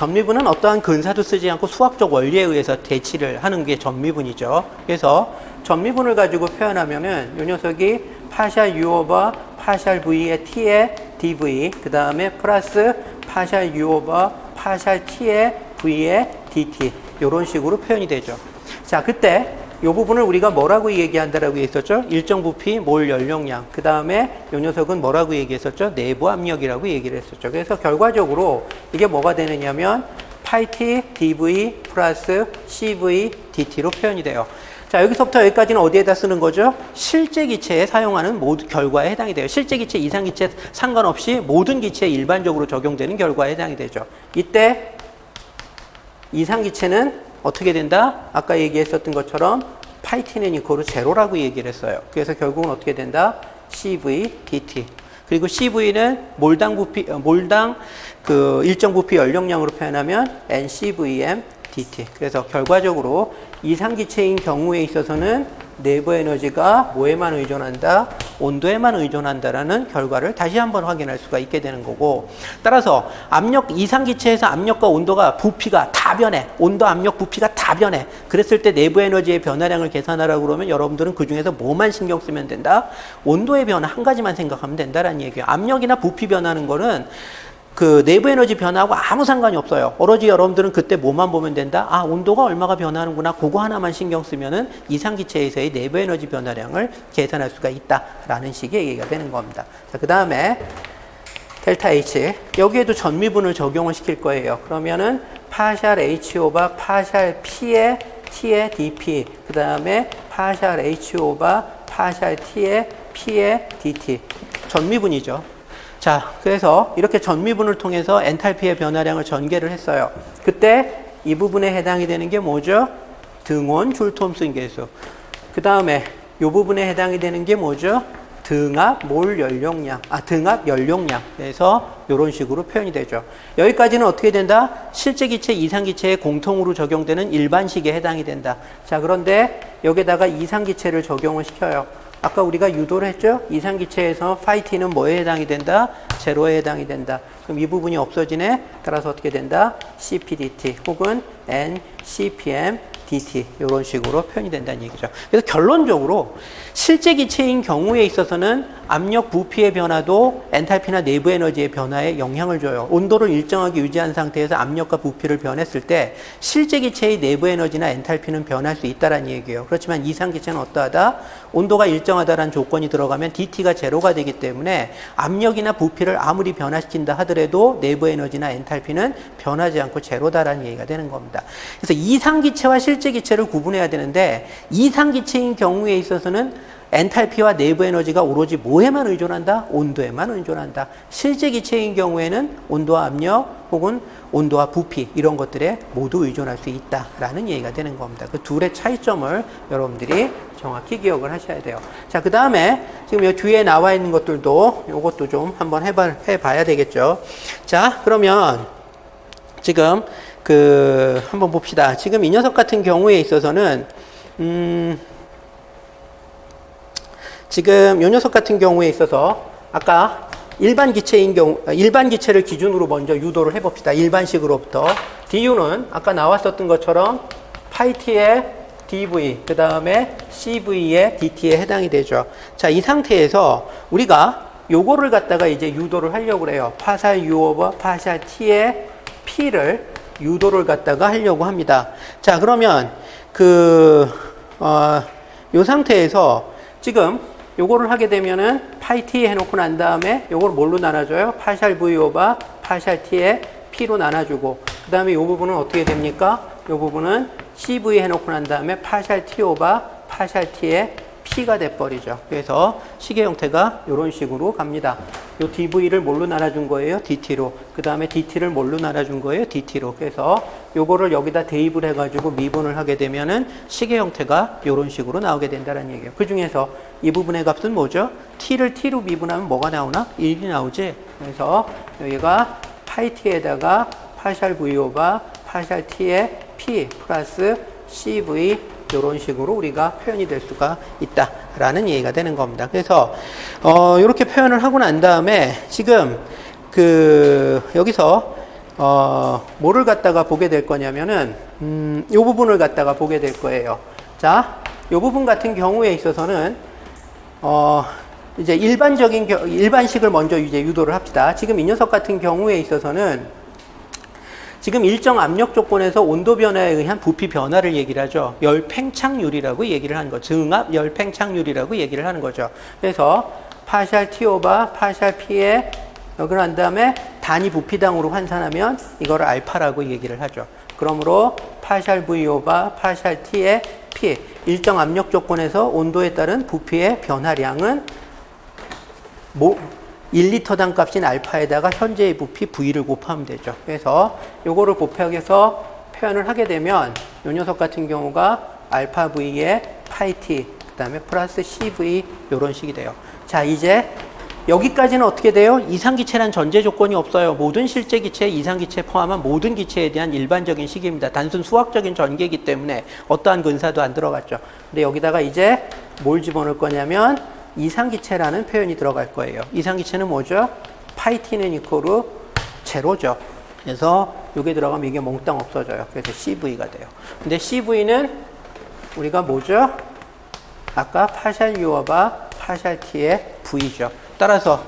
전미분은 어떠한 근사도 쓰지 않고 수학적 원리에 의해서 대치를 하는 게 전미분이죠. 그래서 전미분을 가지고 표현하면은 이 녀석이 파샬 U 오버 파샬 V의 T의 dV, 그 다음에 플러스 파샬 U 오버 파샬 T의 V의 dt, 이런 식으로 표현이 되죠. 자, 그때 이 부분을 우리가 뭐라고 얘기한다라고 했었죠? 일정 부피, 몰 연력량. 그 다음에 이 녀석은 뭐라고 얘기했었죠? 내부 압력이라고 얘기를 했었죠. 그래서 결과적으로 이게 뭐가 되느냐면 파이 t dv 플러스 cv dt로 표현이 돼요. 자, 여기서부터 여기까지는 어디에다 쓰는 거죠? 실제 기체에 사용하는 모든 결과에 해당이 돼요. 실제 기체, 이상 기체 상관없이 모든 기체에 일반적으로 적용되는 결과에 해당이 되죠. 이때 이상 기체는 어떻게 된다? 아까 얘기했었던 것처럼 파이 t는 이코로 제로라고 얘기를 했어요. 그래서 결국은 어떻게 된다? CV dt. 그리고 CV는 몰당 부피, 몰당 그 일정 부피 연력량으로 표현하면 NCVM dt. 그래서 결과적으로 이상 기체인 경우에 있어서는 내부 에너지가 뭐에만 의존한다? 온도에만 의존한다라는 결과를 다시 한번 확인할 수가 있게 되는 거고, 따라서 압력, 이상 기체에서 압력과 온도가 부피가 다 변해. 온도, 압력, 부피가 다 변해. 그랬을 때 내부 에너지의 변화량을 계산하라고 그러면 여러분들은 그 중에서 뭐만 신경 쓰면 된다? 온도의 변화 한 가지만 생각하면 된다라는 얘기예요. 압력이나 부피 변하는 거는 그 내부 에너지 변화하고 아무 상관이 없어요. 오로지 여러분들은 그때 뭐만 보면 된다? 아, 온도가 얼마가 변하는구나. 그거 하나만 신경 쓰면은 이상 기체에서의 내부 에너지 변화량을 계산할 수가 있다라는 식의 얘기가 되는 겁니다. 자, 그 다음에 델타 H. 여기에도 전미분을 적용을 시킬 거예요. 그러면은 파샬 H 오바 파샬 P의 T의 dP. 그 다음에 파샬 H 오바 파샬 T의 P의 dt. 전미분이죠. 자, 그래서 이렇게 전미분을 통해서 엔탈피의 변화량을 전개를 했어요. 그때 이 부분에 해당이 되는 게 뭐죠? 등온 줄톰슨 계수. 그 다음에 이 부분에 해당이 되는 게 뭐죠? 등압 몰 연력량. 등압 연력량. 그래서 이런 식으로 표현이 되죠. 여기까지는 어떻게 된다? 실제 기체, 이상 기체에 공통으로 적용되는 일반식에 해당이 된다. 자, 그런데 여기다가 이상 기체를 적용을 시켜요. 아까 우리가 유도를 했죠? 이상 기체에서 파이 t는 뭐에 해당이 된다? 제로에 해당이 된다. 그럼 이 부분이 없어지네. 따라서 어떻게 된다? CPDT 혹은 NCPM dt, 이런 식으로 표현이 된다는 얘기죠. 그래서 결론적으로 실제 기체인 경우에 있어서는 압력 부피의 변화도 엔탈피나 내부 에너지의 변화에 영향을 줘요. 온도를 일정하게 유지한 상태에서 압력과 부피를 변했을 때 실제 기체의 내부 에너지나 엔탈피는 변할 수 있다는 얘기예요. 그렇지만 이상 기체는 어떠하다? 온도가 일정하다라는 조건이 들어가면 dt가 제로가 되기 때문에 압력이나 부피를 아무리 변화시킨다 하더라도 내부 에너지나 엔탈피는 변하지 않고 제로다라는 얘기가 되는 겁니다. 그래서 이상 기체와 실제 기체를 구분해야 되는데, 이상 기체인 경우에 있어서는 엔탈피와 내부 에너지가 오로지 뭐에만 의존한다? 온도에만 의존한다. 실제 기체인 경우에는 온도와 압력 혹은 온도와 부피, 이런 것들에 모두 의존할 수 있다라는 얘기가 되는 겁니다. 그 둘의 차이점을 여러분들이 정확히 기억을 하셔야 돼요. 자, 그 다음에 지금 이 뒤에 나와 있는 것들도 이것도 좀 한번 해봐야 되겠죠. 자, 그러면 지금 한번 봅시다. 지금 이 녀석 같은 경우에 있어서는 지금 이 녀석 같은 경우에 있어서 아까 일반 기체인 경우, 일반 기체를 기준으로 먼저 유도를 해봅시다. 일반식으로부터. du는 아까 나왔었던 것처럼 파이 t의 dv, 그 다음에 cv의 dt에 해당이 되죠. 자, 이 상태에서 우리가 요거를 갖다가 이제 유도를 하려고 그래요. 파샬 u 오버 파샬 t의 p를 유도를 갖다가 하려고 합니다. 자, 그러면 요 상태에서 지금 요거를 하게 되면은 파이 t 해놓고 난 다음에 요걸 뭘로 나눠줘요? 파샬 v 오바 파샬 t의 p로 나눠주고, 그 다음에 요 부분은 어떻게 됩니까? 요 부분은 cv 해놓고 난 다음에 파샬 t 오바 파샬 t의 p가 돼버리죠. 그래서 시계 형태가 이런 식으로 갑니다. 요 dv를 뭘로 나눠준 거예요? dt로. 그 다음에 dt를 뭘로 나눠준 거예요? dt로. 그래서 요거를 여기다 대입을 해가지고 미분을 하게 되면은 시계 형태가 이런 식으로 나오게 된다는 얘기예요. 그 중에서 이 부분의 값은 뭐죠? t를 t로 미분하면 뭐가 나오나? 1이 나오지. 그래서 여기가 파이 t에다가 파샬 v 오바 파샬 t의 p 플러스 cv, 이런 식으로 우리가 표현이 될 수가 있다라는 얘기가 되는 겁니다. 그래서 이렇게 표현을 하고 난 다음에 지금 여기서 뭐를 갖다가 보게 될 거냐면은, 요 부분을 갖다가 보게 될 거예요. 자, 요 부분 같은 경우에 있어서는, 이제 일반식을 먼저 이제 유도를 합시다. 지금 이 녀석 같은 경우에 있어서는, 지금 일정 압력 조건에서 온도 변화에 의한 부피 변화를 얘기를 하죠. 열 팽창률이라고 얘기를 하는 거죠. 증압 열 팽창률이라고 얘기를 하는 거죠. 그래서, 파샬 T 오바 파샬 P에 여기를 한 다음에 단위 부피당으로 환산하면 이거를 알파라고 얘기를 하죠. 그러므로 파샬 V 오바 파샬 T의 P, 일정 압력 조건에서 온도에 따른 부피의 변화량은 1리터당 값인 알파에다가 현재의 부피 V를 곱하면 되죠. 그래서 요거를 곱하기해서 표현을 하게 되면 요 녀석 같은 경우가 알파 V에 파이 T, 그 다음에 플러스 CV 요런 식이 돼요. 자, 이제 여기까지는 어떻게 돼요? 이상기체란 전제 조건이 없어요. 모든 실제 기체, 이상기체 포함한 모든 기체에 대한 일반적인 식입니다. 단순 수학적인 전개이기 때문에 어떠한 근사도 안 들어갔죠. 근데 여기다가 이제 뭘 집어넣을 거냐면 이상기체라는 표현이 들어갈 거예요. 이상기체는 뭐죠? 파이 t는 이코르 제로죠. 그래서 이게 들어가면 이게 몽땅 없어져요. 그래서 CV가 돼요. 근데 CV는 우리가 뭐죠? 아까 파샬 U와 파샬 T의 V죠. 따라서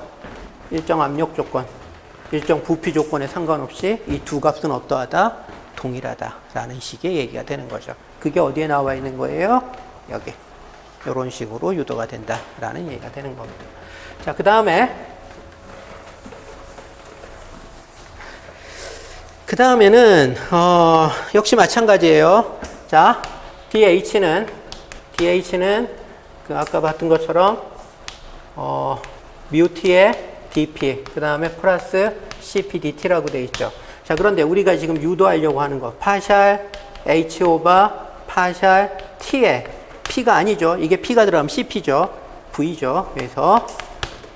일정 압력 조건, 일정 부피 조건에 상관없이 이 두 값은 어떠하다? 동일하다라는 식의 얘기가 되는 거죠. 그게 어디에 나와 있는 거예요? 여기. 이런 식으로 유도가 된다라는 얘기가 되는 겁니다. 자, 그 다음에는 역시 마찬가지예요. 자, DH는 그 아까 봤던 것처럼 뮤t의 dp, 그 다음에 플러스 cp dt라고 되어 있죠. 자, 그런데 우리가 지금 유도하려고 하는 거, 파샬 h 오바 파샬 t의 p가 아니죠. 이게 p가 들어가면 cp죠. v죠. 그래서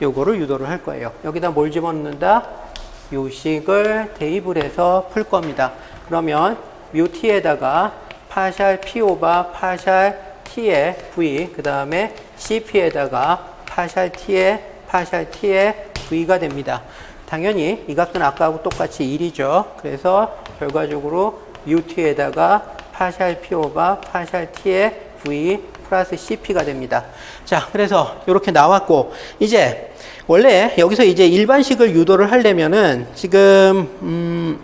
요거를 유도를 할 거예요. 여기다 뭘 집어넣는다? 요식을 대입을 해서 풀 겁니다. 그러면 뮤t에다가 파샬 p 오바 파샬 t의 v, 그 다음에 cp에다가 파샬 t의 v가 됩니다. 당연히 이 값은 아까하고 똑같이 1이죠. 그래서 결과적으로 ut에다가 파샬 p 오바 파샬 t의 v 플러스 cp가 됩니다. 자, 그래서 이렇게 나왔고, 이제 원래 여기서 이제 일반식을 유도를 하려면은 지금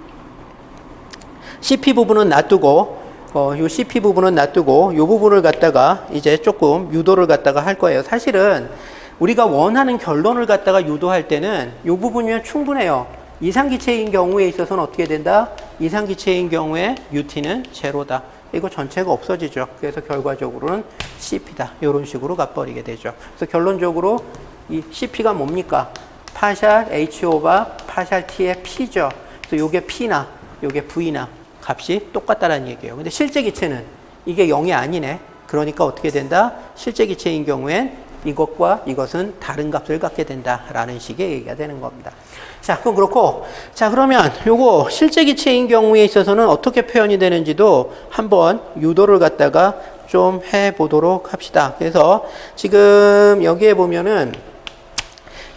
cp 부분은 놔두고 요 CP 부분은 놔두고 요 부분을 갖다가 이제 조금 유도를 갖다가 할 거예요. 사실은 우리가 원하는 결론을 갖다가 유도할 때는 요 부분이면 충분해요. 이상기체인 경우에 있어서는 어떻게 된다? 이상기체인 경우에 UT는 제로다. 이거 전체가 없어지죠. 그래서 결과적으로는 CP다. 이런 식으로 가버리게 되죠. 그래서 결론적으로 이 CP가 뭡니까? 파샬 H 오바 파샬 T의 P죠. 그래서 요게 P나 요게 V나 값이 똑같다라는 얘기예요. 근데 실제 기체는 이게 0이 아니네. 그러니까 어떻게 된다? 실제 기체인 경우엔 이것과 이것은 다른 값을 갖게 된다라는 식의 얘기가 되는 겁니다. 자, 그럼 그렇고, 자, 그러면 요거 실제 기체인 경우에 있어서는 어떻게 표현이 되는지도 한번 유도를 갖다가 좀 해보도록 합시다. 그래서 지금 여기에 보면은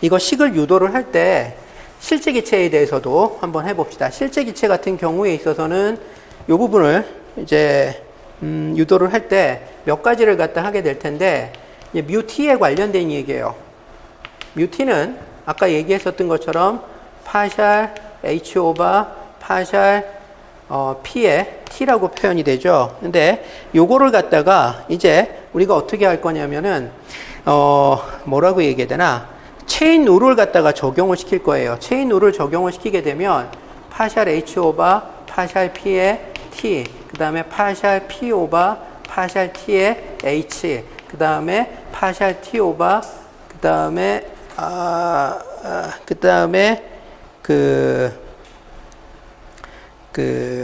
이거 식을 유도를 할 때 실제 기체에 대해서도 한번 해봅시다. 실제 기체 같은 경우에 있어서는 이 부분을 이제 유도를 할 때 몇 가지를 갖다 하게 될 텐데, 뮤t에 관련된 얘기예요. 뮤t는 아까 얘기했었던 것처럼 파샬 h 오바 파샬 p의 t라고 표현이 되죠. 근데 요거를 갖다가 이제 우리가 어떻게 할 거냐면은 뭐라고 얘기해야 되나? 체인 룰을 갖다가 적용을 시킬 거예요. 체인 룰을 적용을 시키게 되면 파샬 h 오바 파샬 p의 t, 그 다음에 파샬 p 오바 파샬 t의 h, 그 다음에 파샬 t 오바, 그 다음에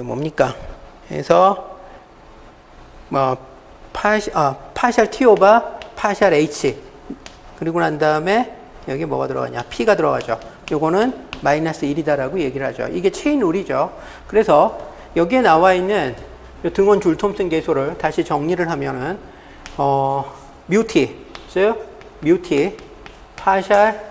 뭡니까? 그래서 파샬 t 오바 파샬 h, 그리고 난 다음에 여기 뭐가 들어가냐? P가 들어가죠. 요거는 마이너스 1이다라고 얘기를 하죠. 이게 체인 룰이죠. 그래서 여기에 나와 있는 요 등원 줄 톰슨 계수를 다시 정리를 하면은, 뮤t, 즉, 파샬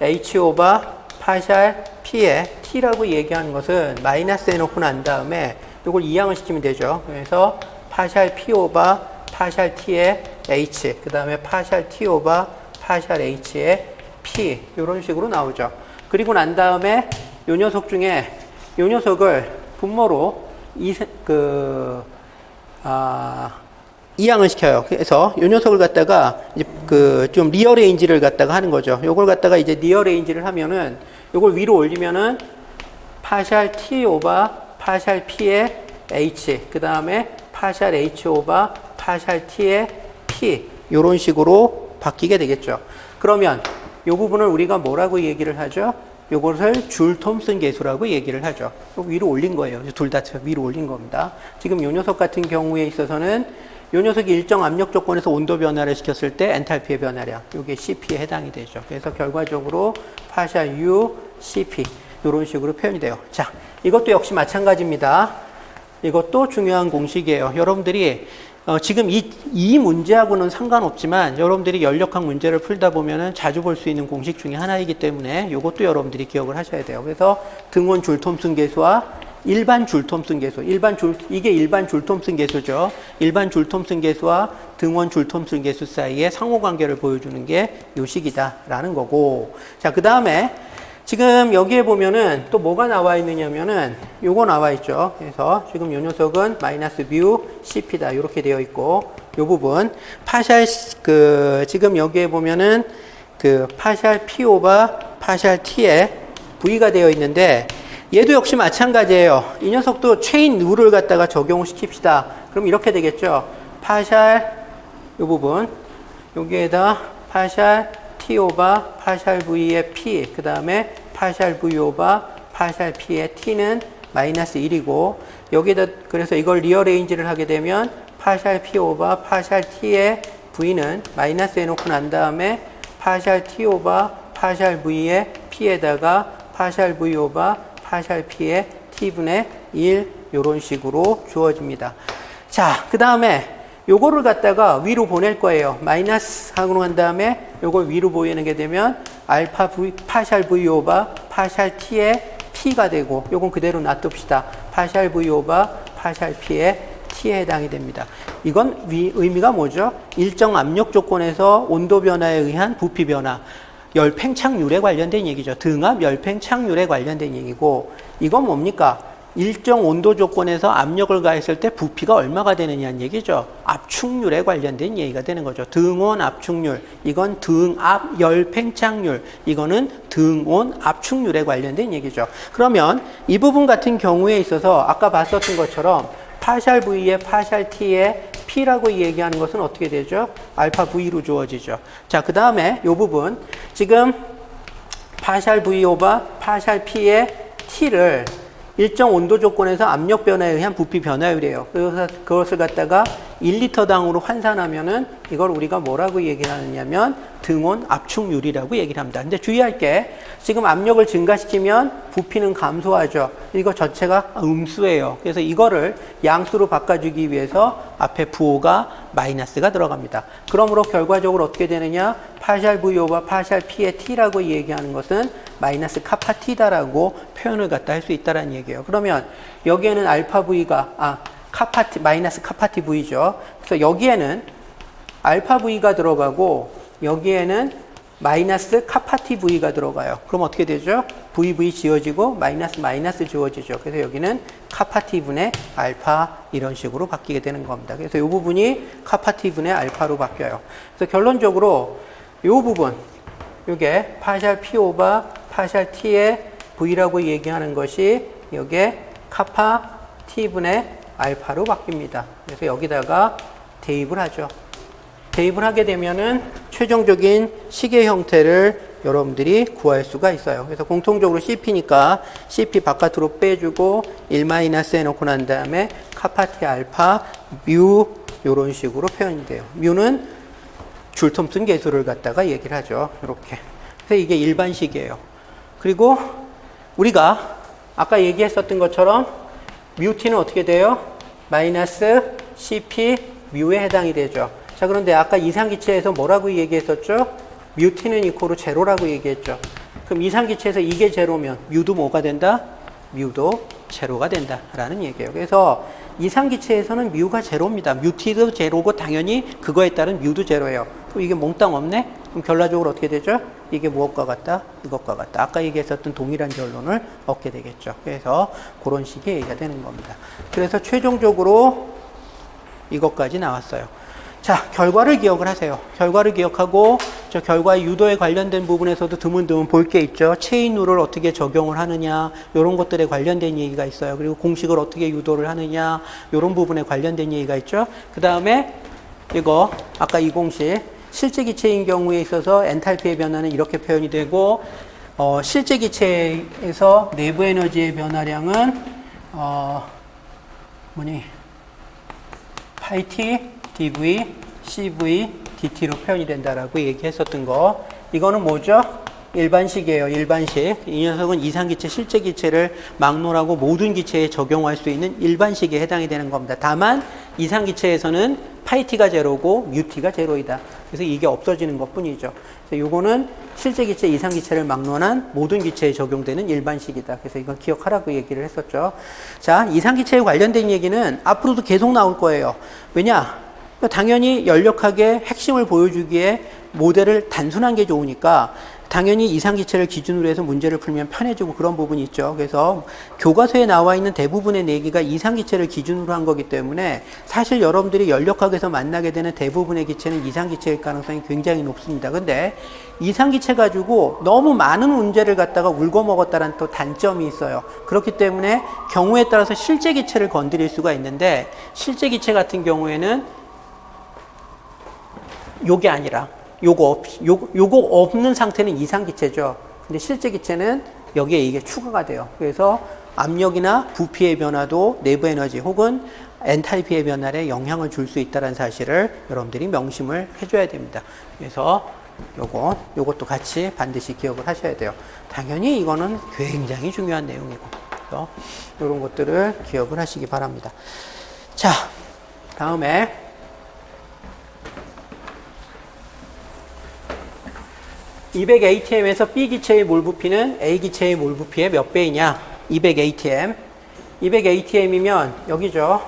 H 오바 파샬 P의 t라고 얘기하는 것은 마이너스 해놓고 난 다음에 이걸 이항을 시키면 되죠. 그래서 파샬 p 오버 파샬 t의 h, 그 다음에 파샬 t 오버 파샬 h의 p, 이런 식으로 나오죠. 그리고 난 다음에 요 녀석 중에 요 녀석을 분모로 이항을 시켜요. 그래서 요 녀석을 갖다가 이제 좀 리어레인지를 갖다가 하는 거죠. 요걸 갖다가 이제 리어레인지를 하면은 요걸 위로 올리면은 파샬 t 오버 파샬 p의 h, 그 다음에 파샬 h 오버 파샬 t의 p, 요런 식으로 바뀌게 되겠죠. 그러면 요 부분을 우리가 뭐라고 얘기를 하죠? 요것을 줄 톰슨 계수라고 얘기를 하죠. 위로 올린 거예요. 둘 다 위로 올린 겁니다. 지금 요 녀석 같은 경우에 있어서는 요 녀석이 일정 압력 조건에서 온도 변화를 시켰을 때 엔탈피의 변화량, 요게 CP에 해당이 되죠. 그래서 결과적으로 파샬 U, CP 이런 식으로 표현이 돼요. 자, 이것도 역시 마찬가지입니다. 이것도 중요한 공식이에요. 여러분들이 지금 이 문제하고는 상관없지만 여러분들이 연력학 문제를 풀다 보면은 자주 볼 수 있는 공식 중에 하나이기 때문에 이것도 여러분들이 기억을 하셔야 돼요. 그래서 등원 줄 톰슨 계수와 일반 줄 톰슨 계수, 이게 일반 줄 톰슨 계수죠. 일반 줄 톰슨 계수와 등원 줄 톰슨 계수 사이의 상호관계를 보여주는 게 요식이다라는 거고. 자, 그 다음에 지금 여기에 보면은 또 뭐가 나와 있느냐면은 요거 나와 있죠. 그래서 지금 요 녀석은 마이너스 뮤 CP다 이렇게 되어 있고, 요 부분 파샬 지금 여기에 보면은 파샬 P 오버 파샬 T에 V가 되어 있는데 얘도 역시 마찬가지예요. 이 녀석도 체인 룰을 갖다가 적용을 시킵시다. 그럼 이렇게 되겠죠. 파샬 요 부분 여기에다 파샬 T 오버 파샬 V의 P, 그 다음에 파샬 V 오버 파샬 P의 T는 마이너스 1이고, 여기다 그래서 이걸 리어레인지를 하게 되면 파샬 P 오버 파샬 T의 V는 마이너스 해놓고 난 다음에 파샬 T 오버 파샬 V의 P에다가 파샬 V 오버 파샬 P의 T분의 1 요런 식으로 주어집니다. 자, 그 다음에 요거를 갖다가 위로 보낼 거예요. 마이너스 하고 한 다음에 요걸 위로 보이게 되면 알파 V, 파샬 V 오버 파샬 T의 P가 되고, 요건 그대로 놔둡시다. 파샬 V 오버 파샬 P의 T에 해당이 됩니다. 이건 의미가 뭐죠? 일정 압력 조건에서 온도 변화에 의한 부피 변화, 열 팽창률에 관련된 얘기죠. 등압 열 팽창률에 관련된 얘기고, 이건 뭡니까? 일정 온도 조건에서 압력을 가했을 때 부피가 얼마가 되느냐는 얘기죠. 압축률에 관련된 얘기가 되는 거죠. 등온 압축률, 이건 등압 열 팽창률, 이거는 등온 압축률에 관련된 얘기죠. 그러면 이 부분 같은 경우에 있어서 아까 봤었던 것처럼 파샬 V의 파샬 T의 P라고 얘기하는 것은 어떻게 되죠? 알파 V로 주어지죠. 자, 그 다음에 이 부분 지금 파샬 V 오버 파샬 P의 T를 일정 온도 조건에서 압력 변화에 의한 부피 변화율이에요. 그래서 그것을 갖다가 1리터당으로 환산하면은 이걸 우리가 뭐라고 얘기를 하느냐면 등온 압축률이라고 얘기를 합니다. 근데 주의할 게 지금 압력을 증가시키면 부피는 감소하죠. 이거 전체가 음수예요. 그래서 이거를 양수로 바꿔주기 위해서 앞에 부호가 마이너스가 들어갑니다. 그러므로 결과적으로 어떻게 되느냐? 파샬 V 오버 파샬 P의 T라고 얘기하는 것은 마이너스 카파 T다라고 표현을 갖다 할 수 있다는 얘기예요. 그러면 여기에는 알파 V가 카파 T, 마이너스 카파 T V죠. 그래서 여기에는 알파 V가 들어가고 여기에는 마이너스 카파 T V가 들어가요. 그럼 어떻게 되죠? VV 지워지고 마이너스 지워지죠. 그래서 여기는 카파 T 분의 알파 이런 식으로 바뀌게 되는 겁니다. 그래서 이 부분이 카파 T 분의 알파로 바뀌어요. 그래서 결론적으로 이 부분, 이게 파샬 P 오버 파샬 T의 V라고 얘기하는 것이 여기에 카파 T분의 알파로 바뀝니다. 그래서 여기다가 대입을 하죠. 대입을 하게 되면은 최종적인 시계 형태를 여러분들이 구할 수가 있어요. 그래서 공통적으로 CP니까 CP 바깥으로 빼주고 1- 해놓고 난 다음에 카파 T 알파 뮤 이런 식으로 표현이 돼요. 뮤는 줄 톰슨 계수를 갖다가 얘기를 하죠. 이렇게. 그래서 이게 일반식이에요. 그리고 우리가 아까 얘기했었던 것처럼 뮤t는 어떻게 돼요? 마이너스 CP 뮤에 해당이 되죠. 자, 그런데 아까 이상기체에서 뭐라고 얘기했었죠? 뮤t는 이코로 제로라고 얘기했죠. 그럼 이상기체에서 이게 제로면 뮤도 뭐가 된다? 뮤도 제로가 된다라는 얘기예요. 그래서 이상기체에서는 뮤가 제로입니다. 뮤t도 제로고 당연히 그거에 따른 뮤도 제로예요. 그럼 이게 몽땅 없네? 그럼 결과적으로 어떻게 되죠? 이게 무엇과 같다? 이것과 같다. 아까 얘기했었던 동일한 결론을 얻게 되겠죠. 그래서 그런 식의 얘기가 되는 겁니다. 그래서 최종적으로 이것까지 나왔어요. 자, 결과를 기억을 하세요. 결과를 기억하고 저 결과의 유도에 관련된 부분에서도 드문드문 볼 게 있죠. 체인 룰을 어떻게 적용을 하느냐 이런 것들에 관련된 얘기가 있어요. 그리고 공식을 어떻게 유도를 하느냐 이런 부분에 관련된 얘기가 있죠. 그 다음에 이거 아까 이 공식 실제 기체인 경우에 있어서 엔탈피의 변화는 이렇게 표현이 되고 실제 기체에서 내부 에너지의 변화량은 파이 t dv, cv, dt로 표현이 된다라고 얘기했었던 거. 이거는 뭐죠? 일반식이에요. 일반식. 이 녀석은 이상기체, 실제 기체를 막론하고 모든 기체에 적용할 수 있는 일반식에 해당이 되는 겁니다. 다만 이상기체에서는 파이 t가 제로고 뮤 t가 제로이다. 그래서 이게 없어지는 것뿐이죠. 그래서 이거는 실제 기체, 이상기체를 막론한 모든 기체에 적용되는 일반식이다. 그래서 이건 기억하라고 얘기를 했었죠. 자, 이상기체에 관련된 얘기는 앞으로도 계속 나올 거예요. 왜냐? 당연히 연력학의 핵심을 보여주기에 모델을 단순한 게 좋으니까 당연히 이상기체를 기준으로 해서 문제를 풀면 편해지고 그런 부분이 있죠. 그래서 교과서에 나와 있는 대부분의 내기가 이상기체를 기준으로 한 거기 때문에 사실 여러분들이 연력학에서 만나게 되는 대부분의 기체는 이상기체일 가능성이 굉장히 높습니다. 근데 이상기체 가지고 너무 많은 문제를 갖다가 울고 먹었다는 또 단점이 있어요. 그렇기 때문에 경우에 따라서 실제 기체를 건드릴 수가 있는데 실제 기체 같은 경우에는 요게 아니라 요거 없는 상태는 이상기체죠. 근데 실제 기체는 여기에 이게 추가가 돼요. 그래서 압력이나 부피의 변화도 내부 에너지 혹은 엔탈피의 변화에 영향을 줄 수 있다는 사실을 여러분들이 명심을 해줘야 됩니다. 그래서 요것도 같이 반드시 기억을 하셔야 돼요. 당연히 이거는 굉장히 중요한 내용이고, 그래서 이런 것들을 기억을 하시기 바랍니다. 자, 다음에 200atm에서 B기체의 몰 부피는 A기체의 몰 부피의 몇 배이냐? 200atm. 200atm이면 여기죠.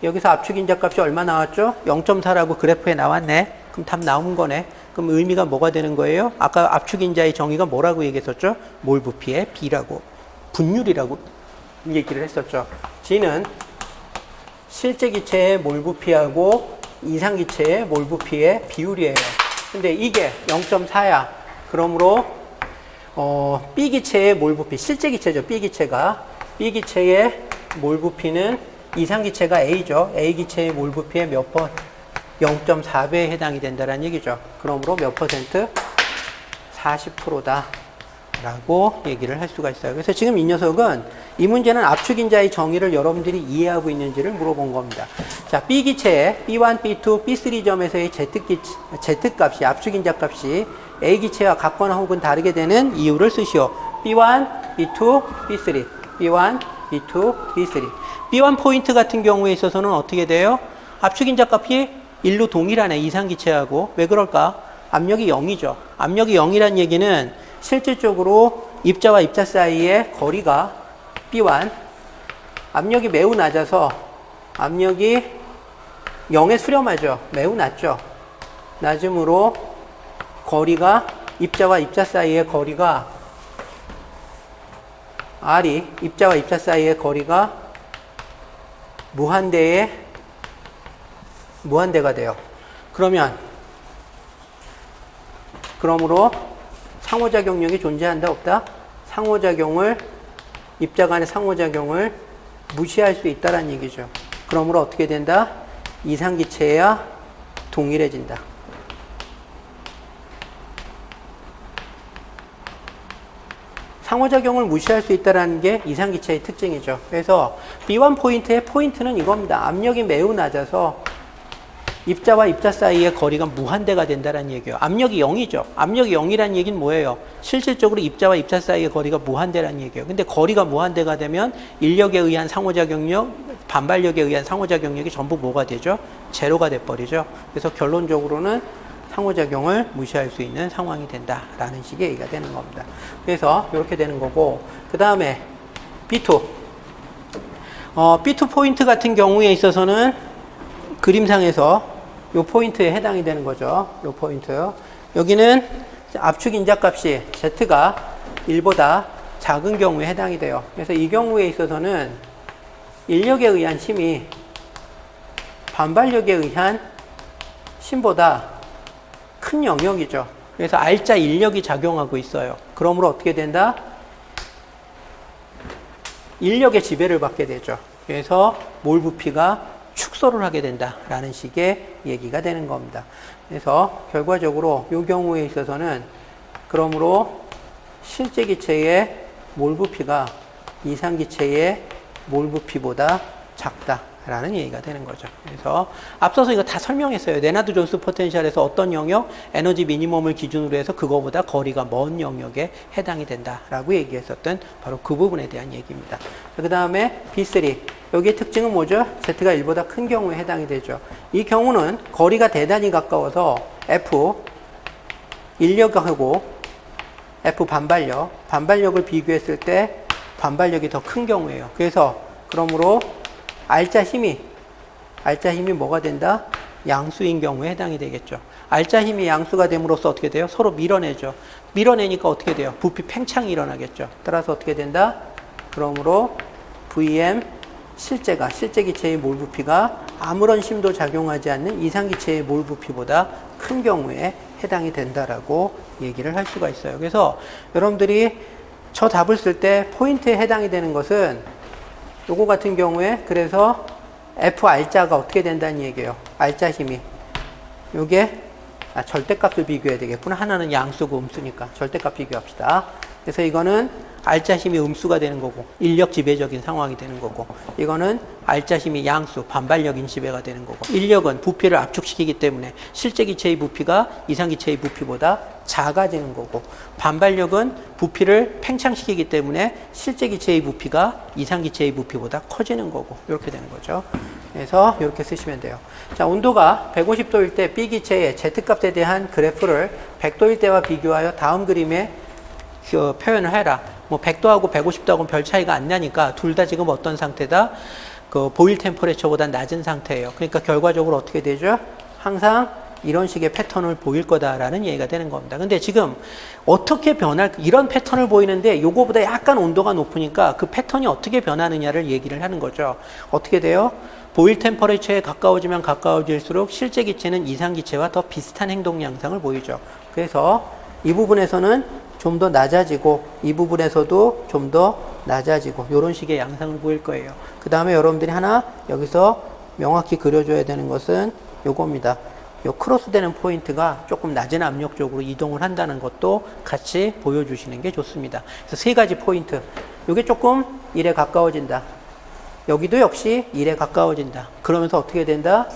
여기서 압축 인자값이 얼마 나왔죠? 0.4라고 그래프에 나왔네. 그럼 답 나온 거네. 그럼 의미가 뭐가 되는 거예요? 아까 압축 인자의 정의가 뭐라고 얘기했었죠? 몰 부피의 B라고, 분율이라고 얘기를 했었죠. G는 실제 기체의 몰 부피하고 이상 기체의 몰 부피의 비율이에요. 근데 이게 0.4야. 그러므로 B기체의 몰 부피, 실제 기체죠. B기체의 몰 부피는 이상기체가 A죠. A기체의 몰 부피의 몇 번? 0.4배에 해당이 된다는 얘기죠. 그러므로 몇 퍼센트? 40%다 라고 얘기를 할 수가 있어요. 그래서 지금 이 녀석은 이 문제는 압축인자의 정의를 여러분들이 이해하고 있는지를 물어본 겁니다. 자, B기체의 B1, B2, B3점에서의 Z값이, 압축인자 값이 A기체와 같거나 혹은 다르게 되는 이유를 쓰시오. B1, B2, B3. B1, B2, B3. B1 포인트 같은 경우에 있어서는 어떻게 돼요? 압축인자 값이 1로 동일하네. 이상기체하고. 왜 그럴까? 압력이 0이죠. 압력이 0이란 얘기는 실질적으로 입자와 입자 사이의 거리가 B1, 압력이 매우 낮아서 압력이 0에 수렴하죠. 매우 낮죠. 낮음으로 거리가, 입자와 입자 사이의 거리가, R이 입자와 입자 사이의 거리가 무한대가 돼요. 그러므로 상호작용력이 존재한다, 없다? 입자 간의 상호작용을 무시할 수 있다는 얘기죠. 그러므로 어떻게 된다? 이상기체야 동일해진다. 상호작용을 무시할 수 있다는 게 이상기체의 특징이죠. 그래서 B1 포인트의 포인트는 이겁니다. 압력이 매우 낮아서 입자와 입자 사이의 거리가 무한대가 된다는 얘기예요. 압력이 0이죠. 압력이 0이라는 얘기는 뭐예요? 실질적으로 입자와 입자 사이의 거리가 무한대라는 얘기예요. 근데 거리가 무한대가 되면 인력에 의한 상호작용력, 반발력에 의한 상호작용력이 전부 뭐가 되죠? 제로가 돼버리죠. 그래서 결론적으로는 상호작용을 무시할 수 있는 상황이 된다라는 식의 얘기가 되는 겁니다. 그래서 이렇게 되는 거고, 그 다음에 B2. B2 포인트 같은 경우에 있어서는 그림상에서 이 포인트에 해당이 되는 거죠. 이 포인트. 여기는 압축 인자값이 Z가 1보다 작은 경우에 해당이 돼요. 그래서 이 경우에 있어서는 인력에 의한 힘이 반발력에 의한 힘보다 큰 영역이죠. 그래서 R자 인력이 작용하고 있어요. 그러므로 어떻게 된다? 인력의 지배를 받게 되죠. 그래서 몰 부피가 축소를 하게 된다라는 식의 얘기가 되는 겁니다. 그래서 결과적으로 이 경우에 있어서는 그러므로 실제 기체의 몰 부피가 이상 기체의 몰 부피보다 작다라는 얘기가 되는 거죠. 그래서 앞서서 이거 다 설명했어요. 레나드 존스 포텐셜에서 어떤 영역, 에너지 미니멈을 기준으로 해서 그거보다 거리가 먼 영역에 해당이 된다라고 얘기했었던 바로 그 부분에 대한 얘기입니다. 그 다음에 B3. 여기의 특징은 뭐죠? Z가 1보다 큰 경우에 해당이 되죠. 이 경우는 거리가 대단히 가까워서 F 인력하고 F 반발력을 비교했을 때 반발력이 더 큰 경우예요. 그래서 그러므로 R자 힘이 뭐가 된다? 양수인 경우에 해당이 되겠죠. R자 힘이 양수가 됨으로써 어떻게 돼요? 서로 밀어내죠. 밀어내니까 어떻게 돼요? 부피 팽창이 일어나겠죠. 따라서 어떻게 된다? 그러므로 VM 실제 기체의 몰 부피가 아무런 힘도 작용하지 않는 이상 기체의 몰 부피보다 큰 경우에 해당이 된다라고 얘기를 할 수가 있어요. 그래서 여러분들이 저 답을 쓸 때 포인트에 해당이 되는 것은 요거 같은 경우에 그래서 FR자가 어떻게 된다는 얘기예요. R자 힘이 요게 절대값을 비교해야 되겠구나. 하나는 양수고 음수니까 절대값 비교합시다. 그래서 이거는 R자 힘이 음수가 되는 거고 인력 지배적인 상황이 되는 거고, 이거는 R자 힘이 양수 반발력인 지배가 되는 거고, 인력은 부피를 압축시키기 때문에 실제 기체의 부피가 이상 기체의 부피보다 작아지는 거고, 반발력은 부피를 팽창시키기 때문에 실제 기체의 부피가 이상 기체의 부피보다 커지는 거고, 이렇게 되는 거죠. 그래서 이렇게 쓰시면 돼요. 자, 온도가 150도일 때 B 기체의 Z값에 대한 그래프를 100도일 때와 비교하여 다음 그림에 표현을 해라. 뭐 100도하고 150도하고는 별 차이가 안 나니까 둘 다 지금 어떤 상태다? 그 보일 템퍼레처보다 낮은 상태예요. 그러니까 결과적으로 어떻게 되죠? 항상 이런 식의 패턴을 보일 거다라는 얘기가 되는 겁니다. 근데 지금 어떻게 이런 패턴을 보이는데 요거보다 약간 온도가 높으니까 그 패턴이 어떻게 변하느냐를 얘기를 하는 거죠. 어떻게 돼요? 보일 템퍼레처에 가까워지면 가까워질수록 실제 기체는 이상 기체와 더 비슷한 행동 양상을 보이죠. 그래서 이 부분에서는 좀 더 낮아지고 이 부분에서도 좀 더 낮아지고 이런 식의 양상을 보일 거예요. 그 다음에 여러분들이 하나 여기서 명확히 그려줘야 되는 것은 요겁니다. 요 크로스되는 포인트가 조금 낮은 압력 쪽으로 이동을 한다는 것도 같이 보여주시는 게 좋습니다. 그래서 세 가지 포인트. 요게 조금 1에 가까워진다. 여기도 역시 1에 가까워진다. 그러면서 어떻게 된다?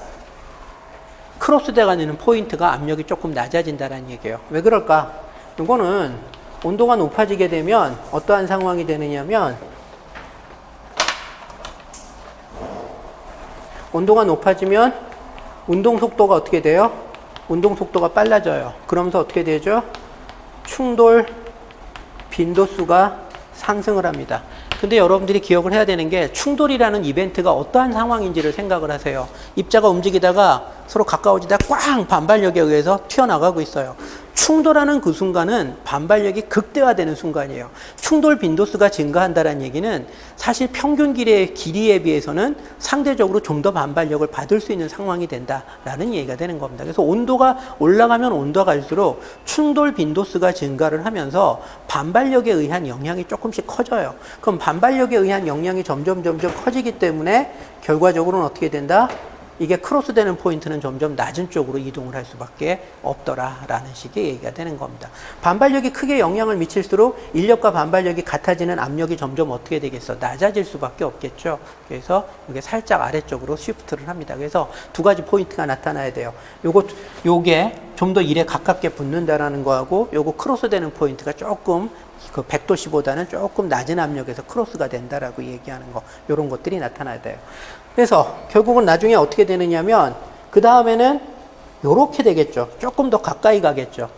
크로스되는 포인트가 압력이 조금 낮아진다는 얘기예요. 왜 그럴까? 이거는 온도가 높아지게 되면 어떠한 상황이 되느냐면, 온도가 높아지면 운동 속도가 어떻게 돼요? 운동 속도가 빨라져요. 그러면서 어떻게 되죠? 충돌 빈도수가 상승을 합니다. 근데 여러분들이 기억을 해야 되는 게 충돌이라는 이벤트가 어떠한 상황인지를 생각을 하세요. 입자가 움직이다가 서로 가까워지다 꽝 반발력에 의해서 튀어나가고 있어요. 충돌하는 그 순간은 반발력이 극대화되는 순간이에요. 충돌 빈도수가 증가한다는 얘기는 사실 평균 길이에 비해서는 상대적으로 좀 더 반발력을 받을 수 있는 상황이 된다라는 얘기가 되는 겁니다. 그래서 온도가 올라가면 온도가 갈수록 충돌 빈도수가 증가를 하면서 반발력에 의한 영향이 조금씩 커져요. 그럼 반발력에 의한 영향이 점점 커지기 때문에 결과적으로는 어떻게 된다? 이게 크로스되는 포인트는 점점 낮은 쪽으로 이동을 할 수밖에 없더라라는 식의 얘기가 되는 겁니다. 반발력이 크게 영향을 미칠수록 인력과 반발력이 같아지는 압력이 점점 어떻게 되겠어? 낮아질 수밖에 없겠죠. 그래서 이게 살짝 아래쪽으로 시프트를 합니다. 그래서 두 가지 포인트가 나타나야 돼요. 요게 좀 더 1에 가깝게 붙는다라는 거하고 요거 크로스되는 포인트가 조금 그 100도씨보다는 조금 낮은 압력에서 크로스가 된다라고 얘기하는 거, 이런 것들이 나타나야 돼요. 그래서 결국은 나중에 어떻게 되느냐면 그 다음에는 요렇게 되겠죠. 조금 더 가까이 가겠죠.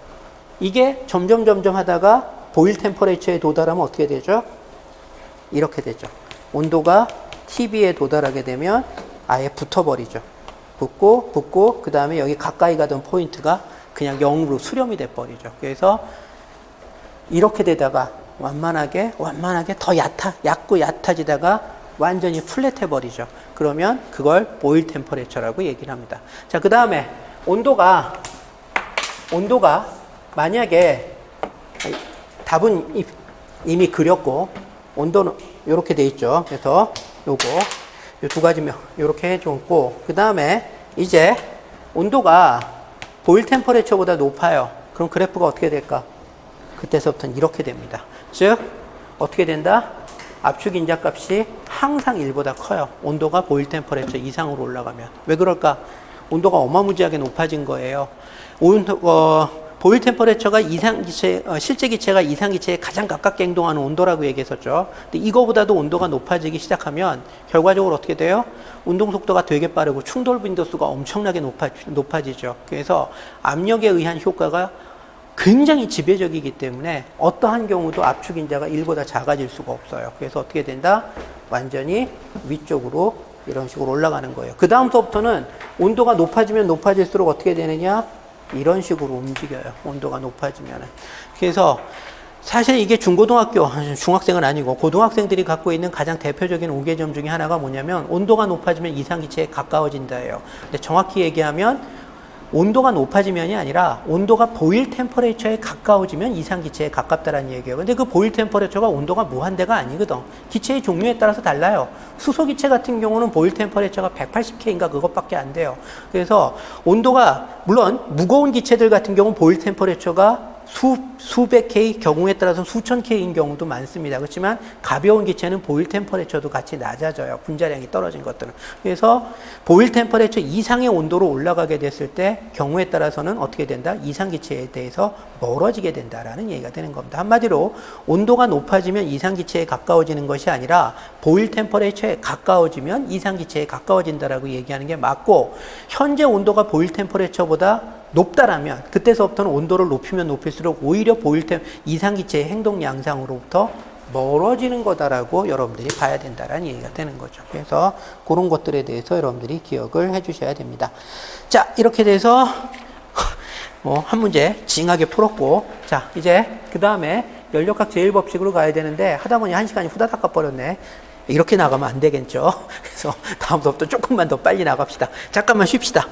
이게 점점 하다가 보일 템퍼레처에 도달하면 어떻게 되죠? 이렇게 되죠. 온도가 TB에 도달하게 되면 아예 붙어버리죠. 붙고 그 다음에 여기 가까이 가던 포인트가 그냥 0으로 수렴이 돼버리죠. 그래서 이렇게 되다가 완만하게 더 얕아지다가 완전히 플랫해버리죠. 그러면 그걸 보일 템퍼레처라고 얘기를 합니다. 자, 그 다음에 온도가 만약에 답은 이미 그렸고 온도는 이렇게 돼 있죠. 그래서 요거 요 두 가지면 이렇게 해줬고, 그 다음에 이제 온도가 보일 템퍼레처보다 높아요. 그럼 그래프가 어떻게 될까? 그때서부터는 이렇게 됩니다. 즉 어떻게 된다? 압축 인자 값이 항상 1보다 커요. 온도가 보일 템퍼레처 이상으로 올라가면. 왜 그럴까? 온도가 어마무지하게 높아진 거예요. 보일 템퍼레처가 실제 기체가 이상 기체에 가장 가깝게 행동하는 온도라고 얘기했었죠. 근데 이거보다도 온도가 높아지기 시작하면 결과적으로 어떻게 돼요? 운동 속도가 되게 빠르고 충돌 빈도수가 엄청나게 높아지죠. 그래서 압력에 의한 효과가 굉장히 지배적이기 때문에 어떠한 경우도 압축 인자가 1보다 작아질 수가 없어요. 그래서 어떻게 된다? 완전히 위쪽으로 이런 식으로 올라가는 거예요. 그 다음부터는 온도가 높아지면 높아질수록 어떻게 되느냐? 이런 식으로 움직여요. 온도가 높아지면은. 그래서 사실 이게 중고등학교, 중학생은 아니고 고등학생들이 갖고 있는 가장 대표적인 오개점 중에 하나가 뭐냐면 온도가 높아지면 이상기체에 가까워진다예요. 근데 정확히 얘기하면 온도가 높아지면이 아니라 온도가 보일 템퍼레처에 가까워지면 이상기체에 가깝다라는 얘기예요. 근데 그 보일 템퍼레처가 온도가 무한대가 아니거든. 기체의 종류에 따라서 달라요. 수소기체 같은 경우는 보일 템퍼레처가 180K인가 그것밖에 안 돼요. 그래서 온도가 물론 무거운 기체들 같은 경우는 보일 템퍼레처가 수백 K, 경우에 따라서 수천 K인 경우도 많습니다. 그렇지만 가벼운 기체는 보일 템퍼레처도 같이 낮아져요. 분자량이 떨어진 것들은. 그래서 보일 템퍼레처 이상의 온도로 올라가게 됐을 때 경우에 따라서는 어떻게 된다? 이상 기체에 대해서 멀어지게 된다라는 얘기가 되는 겁니다. 한마디로 온도가 높아지면 이상 기체에 가까워지는 것이 아니라 보일 템퍼레처에 가까워지면 이상 기체에 가까워진다라고 얘기하는 게 맞고, 현재 온도가 보일 템퍼레처보다 높다라면 그때서부터는 온도를 높이면 높일수록 오히려 이상기체의 행동 양상으로부터 멀어지는 거다라고 여러분들이 봐야 된다라는 얘기가 되는 거죠. 그래서 그런 것들에 대해서 여러분들이 기억을 해 주셔야 됩니다. 자, 이렇게 돼서 한 문제 징하게 풀었고, 자, 이제 그 다음에 연력학 제1법칙으로 가야 되는데 하다 보니 1시간이 후다닥 가버렸네. 이렇게 나가면 안 되겠죠. 그래서 다음부터 조금만 더 빨리 나갑시다. 잠깐만 쉽시다.